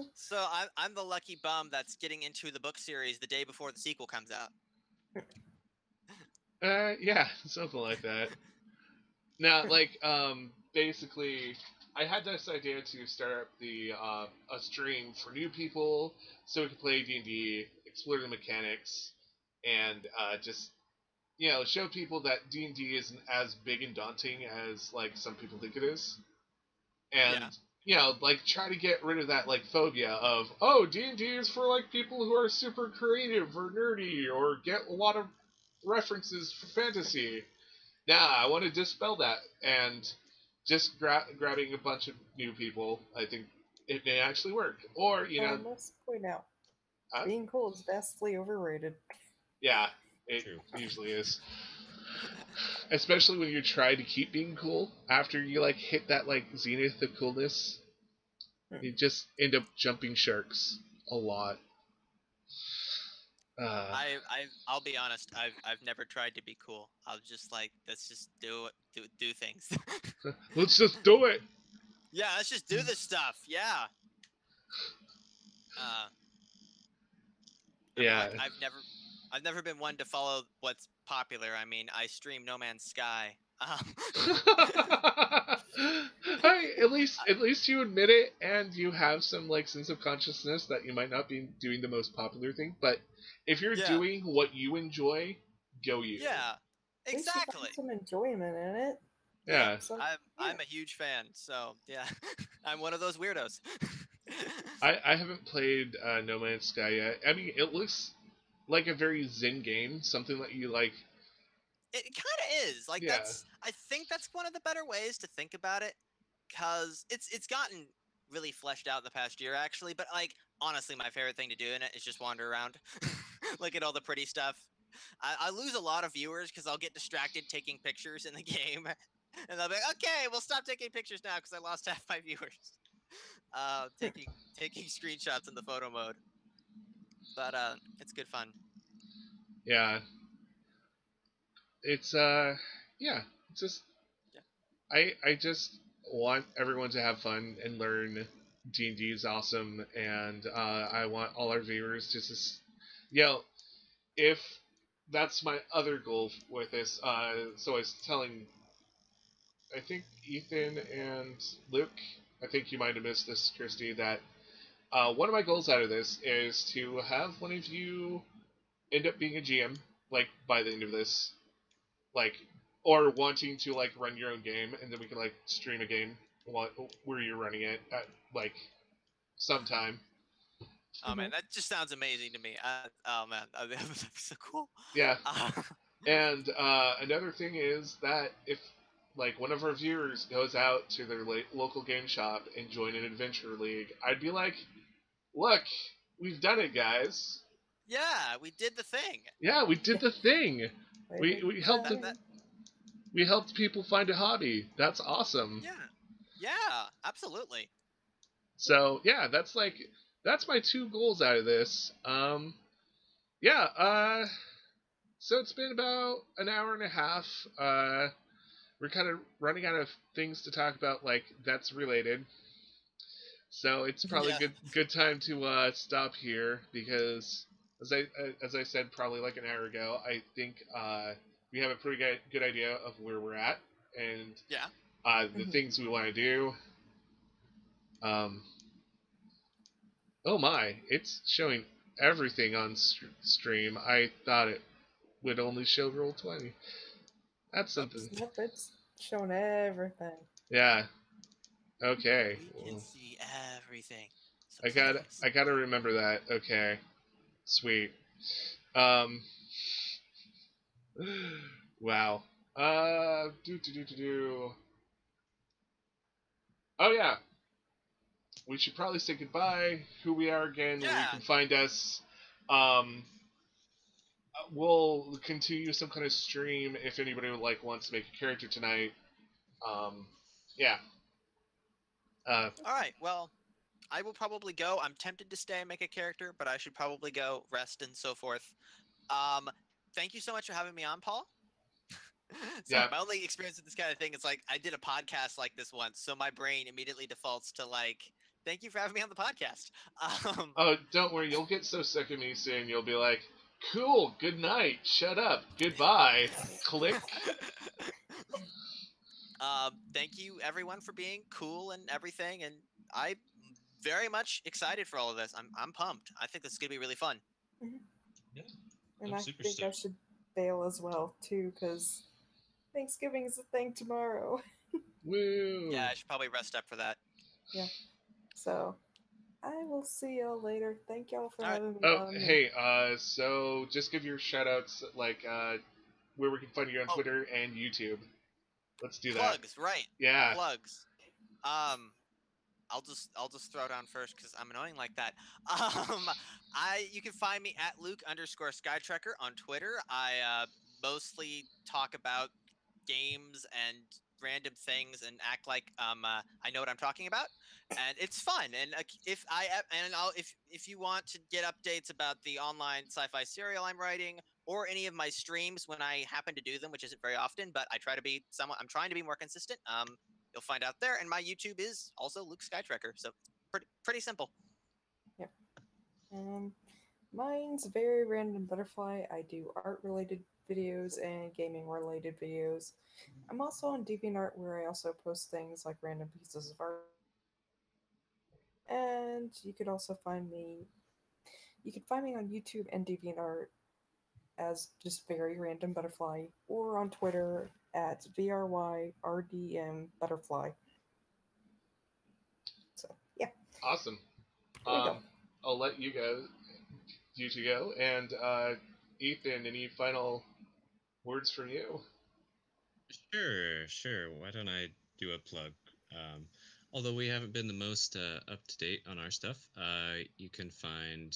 I'm the lucky bum that's getting into the book series the day before the sequel comes out. Yeah, something like that. Now, like, basically, I had this idea to start up a stream for new people, so we could play D&D, explore the mechanics, and just show people that D&D isn't as big and daunting as like some people think it is, and Yeah. like try to get rid of that like phobia of, oh, D&D is for like people who are super creative or nerdy or get a lot of references for fantasy. Nah, I want to dispel that, and just grabbing a bunch of new people, I think it may actually work. Or, I must point out, uh, being cool is vastly overrated. yeah, it True. usually is. Especially when you try to keep being cool after you like hit that like zenith of coolness, you just end up jumping sharks a lot. Uh, I'll be honest. I've never tried to be cool. I'll just like let's just do things. let's just do it. Yeah, let's just do this stuff. Yeah. I mean, Yeah. like I've never been one to follow what's popular. I mean, I stream No Man's Sky. Hey, at least you admit it, and you have some like sense of consciousness that you might not be doing the most popular thing, but if you're Yeah. doing what you enjoy, go you. Yeah. At least you Exactly. find some enjoyment in it. Yeah. Yeah. So, I'm a huge fan. So yeah, I'm one of those weirdos. I haven't played No Man's Sky yet. I mean, it looks like a very zen game, something that you like. It kind of is. Like Yeah. I think that's one of the better ways to think about it cuz it's gotten really fleshed out in the past year actually, but like honestly my favorite thing to do in it is just wander around. Look at all the pretty stuff. I lose a lot of viewers cuz I'll get distracted taking pictures in the game and they'll be like, "Okay, we'll stop taking pictures now cuz I lost half my viewers." Taking screenshots in the photo mode. But it's good fun. Yeah. It's yeah, it's just Yeah. I just want everyone to have fun and learn D&D is awesome, and I want all our viewers to just, if that's my other goal with this. So I was telling, I think Ethan and Luke, I think you might have missed this, Christy, that one of my goals out of this is to have one of you end up being a GM, like by the end of this, like, or wanting to like run your own game, and then we can like stream a game where you're running it at like sometime. Oh man, that just sounds amazing to me. Oh man, that'd be so cool. Yeah, Uh, and another thing is that if like one of our viewers goes out to their local game shop and join an adventure league, I'd be like, look, we've done it, guys. yeah, we did the thing. Yeah, we did the thing. maybe We helped That, that, we helped people find a hobby. That's awesome. yeah, yeah, absolutely. So yeah, that's my two goals out of this. Yeah. So it's been about an hour and a half. We're kind of running out of things to talk about, like that's related. So it's probably Yeah. good time to stop here because as I said probably like an hour ago, I think we have a pretty good idea of where we're at and Yeah. the Mhm. things we want to do. Um, oh my, it's showing everything on stream. I thought it would only show Roll20. That's something. Oops. Nope, it's showing everything. Yeah. Okay. We can Well, see everything. I got Sometimes. I gotta remember that. Okay. Sweet. Um. Wow. Do. Oh yeah. We should probably say goodbye. Who we are again, where you Yeah. can find us. Um. We'll continue some kind of stream if anybody would wants to make a character tonight. Um. Yeah. All right. Well, I will probably go. I'm tempted to stay and make a character, but I should probably go rest and so forth. Um, thank you so much for having me on, Paul. Sorry, Yeah. my only experience with this kind of thing is like I did a podcast like this once, so my brain immediately defaults to like, thank you for having me on the podcast. Um, Oh, don't worry. You'll get so sick of me soon. You'll be like, "Cool. Good night. Shut up. Goodbye." Click. thank you everyone for being cool and everything, and I'm very much excited for all of this. I'm pumped. I think this is gonna be really fun. Mhm. Yeah, And I'm I super think I stoked. should bail as well too, because Thanksgiving is a thing tomorrow. Woo. Yeah, I should probably rest up for that. Yeah. So I will see y'all later. Thank y'all for All right. having me Oh, on. And hey. So just give your shout outs where we can find you on Oh, Twitter and YouTube. Let's do that. plugs, right? Yeah. Plugs. Um, I'll just throw down first because I'm annoying like that. Um, you can find me at Luke_Skytrekker on Twitter. I mostly talk about games and random things and act like I know what I'm talking about, and it's fun. And if you want to get updates about the online sci-fi serial I'm writing or any of my streams when I happen to do them, which isn't very often, but I try to be somewhat. I'm trying to be more consistent. You'll find out there. And my YouTube is also Luke Skytrekker, so pretty simple. yep. Mine's very random butterfly. I do art related videos and gaming related videos. I'm also on DeviantArt where I also post things like random pieces of art. And you could also find me. You can find me on YouTube and DeviantArt as just very random butterfly, or on Twitter at VRYRDM butterfly. So yeah, Awesome. there we go. I'll let you two go, and Ethan, any final words from you? Sure. Why don't I do a plug? Um, Although we haven't been the most up to date on our stuff, you can find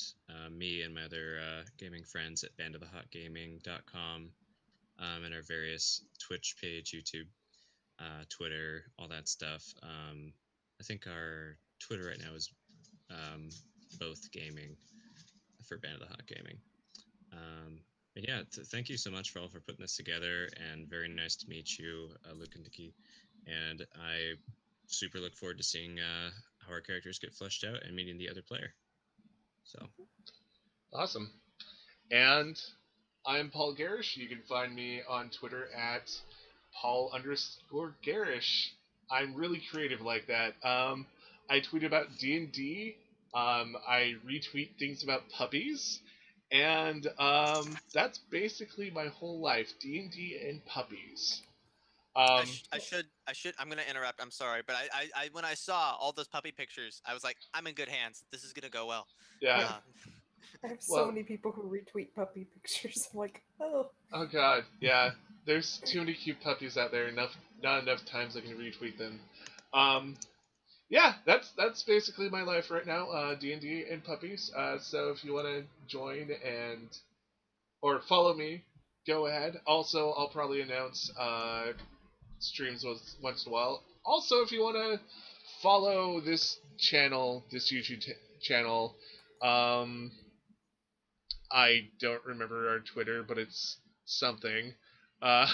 me and my other gaming friends at bandofthehotgaming.com and our various Twitch page, YouTube, Twitter, all that stuff. I think our Twitter right now is um, both gaming for Band of the Hot Gaming. But yeah, thank you so much for all for putting this together, and very nice to meet you, Luke and Nikki. And I super look forward to seeing how our characters get fleshed out and meeting the other player. So Awesome. And I'm Paul Garish. You can find me on Twitter at Paul_Garish. I'm really creative like that. I tweet about D&D. I retweet things about puppies. And that's basically my whole life, D&D and puppies. I'm gonna interrupt. I'm sorry, but when I saw all those puppy pictures, I was like, I'm in good hands. This is gonna go well. Yeah. Yeah. I have so Well, many people who retweet puppy pictures. I'm like, oh. oh god, yeah. There's too many cute puppies out there. Not enough times I can retweet them. Um, yeah, that's basically my life right now. D&D and puppies. So if you want to join and or follow me, go ahead. Also, I'll probably announce streams once in a while. Also, if you want to follow this channel, this YouTube channel, um, I don't remember our Twitter, but it's something. Uh,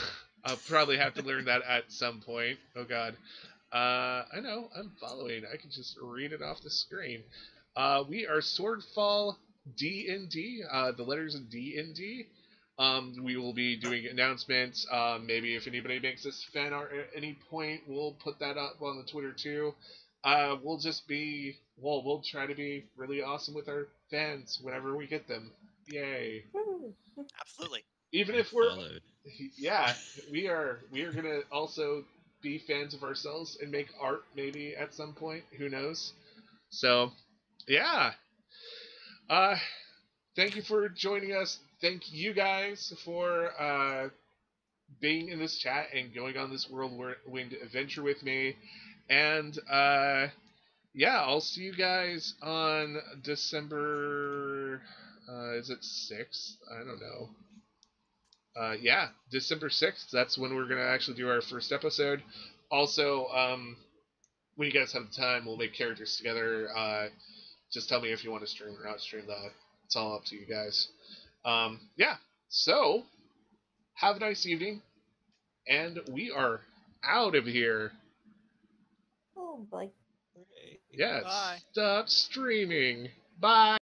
I'll probably have to learn that at some point. Oh god. I know, I'm following. I can just read it off the screen. We are Swordfall D&D, the letters of D&D. We will be doing announcements. Maybe if anybody makes this fan art at any point, we'll put that up on the Twitter too. We'll just be, well, we'll try to be really awesome with our fans whenever we get them. Yay! Woo. Absolutely. Even if we're, Followed. yeah, we are gonna also be fans of ourselves and make art maybe at some point. Who knows? So, yeah. Uh, Thank you for joining us. Thank you guys for being in this chat and going on this whirlwind adventure with me. And yeah, I'll see you guys on December. Is it 6th? I don't know. Yeah, December 6th. That's when we're gonna actually do our first episode. Also, when you guys have the time, we'll make characters together. Just tell me if you want to stream or not stream that. It's all up to you guys. Yeah. So, have a nice evening, and we are out of here. Oh, boy. Yeah, Bye. stop streaming. Bye.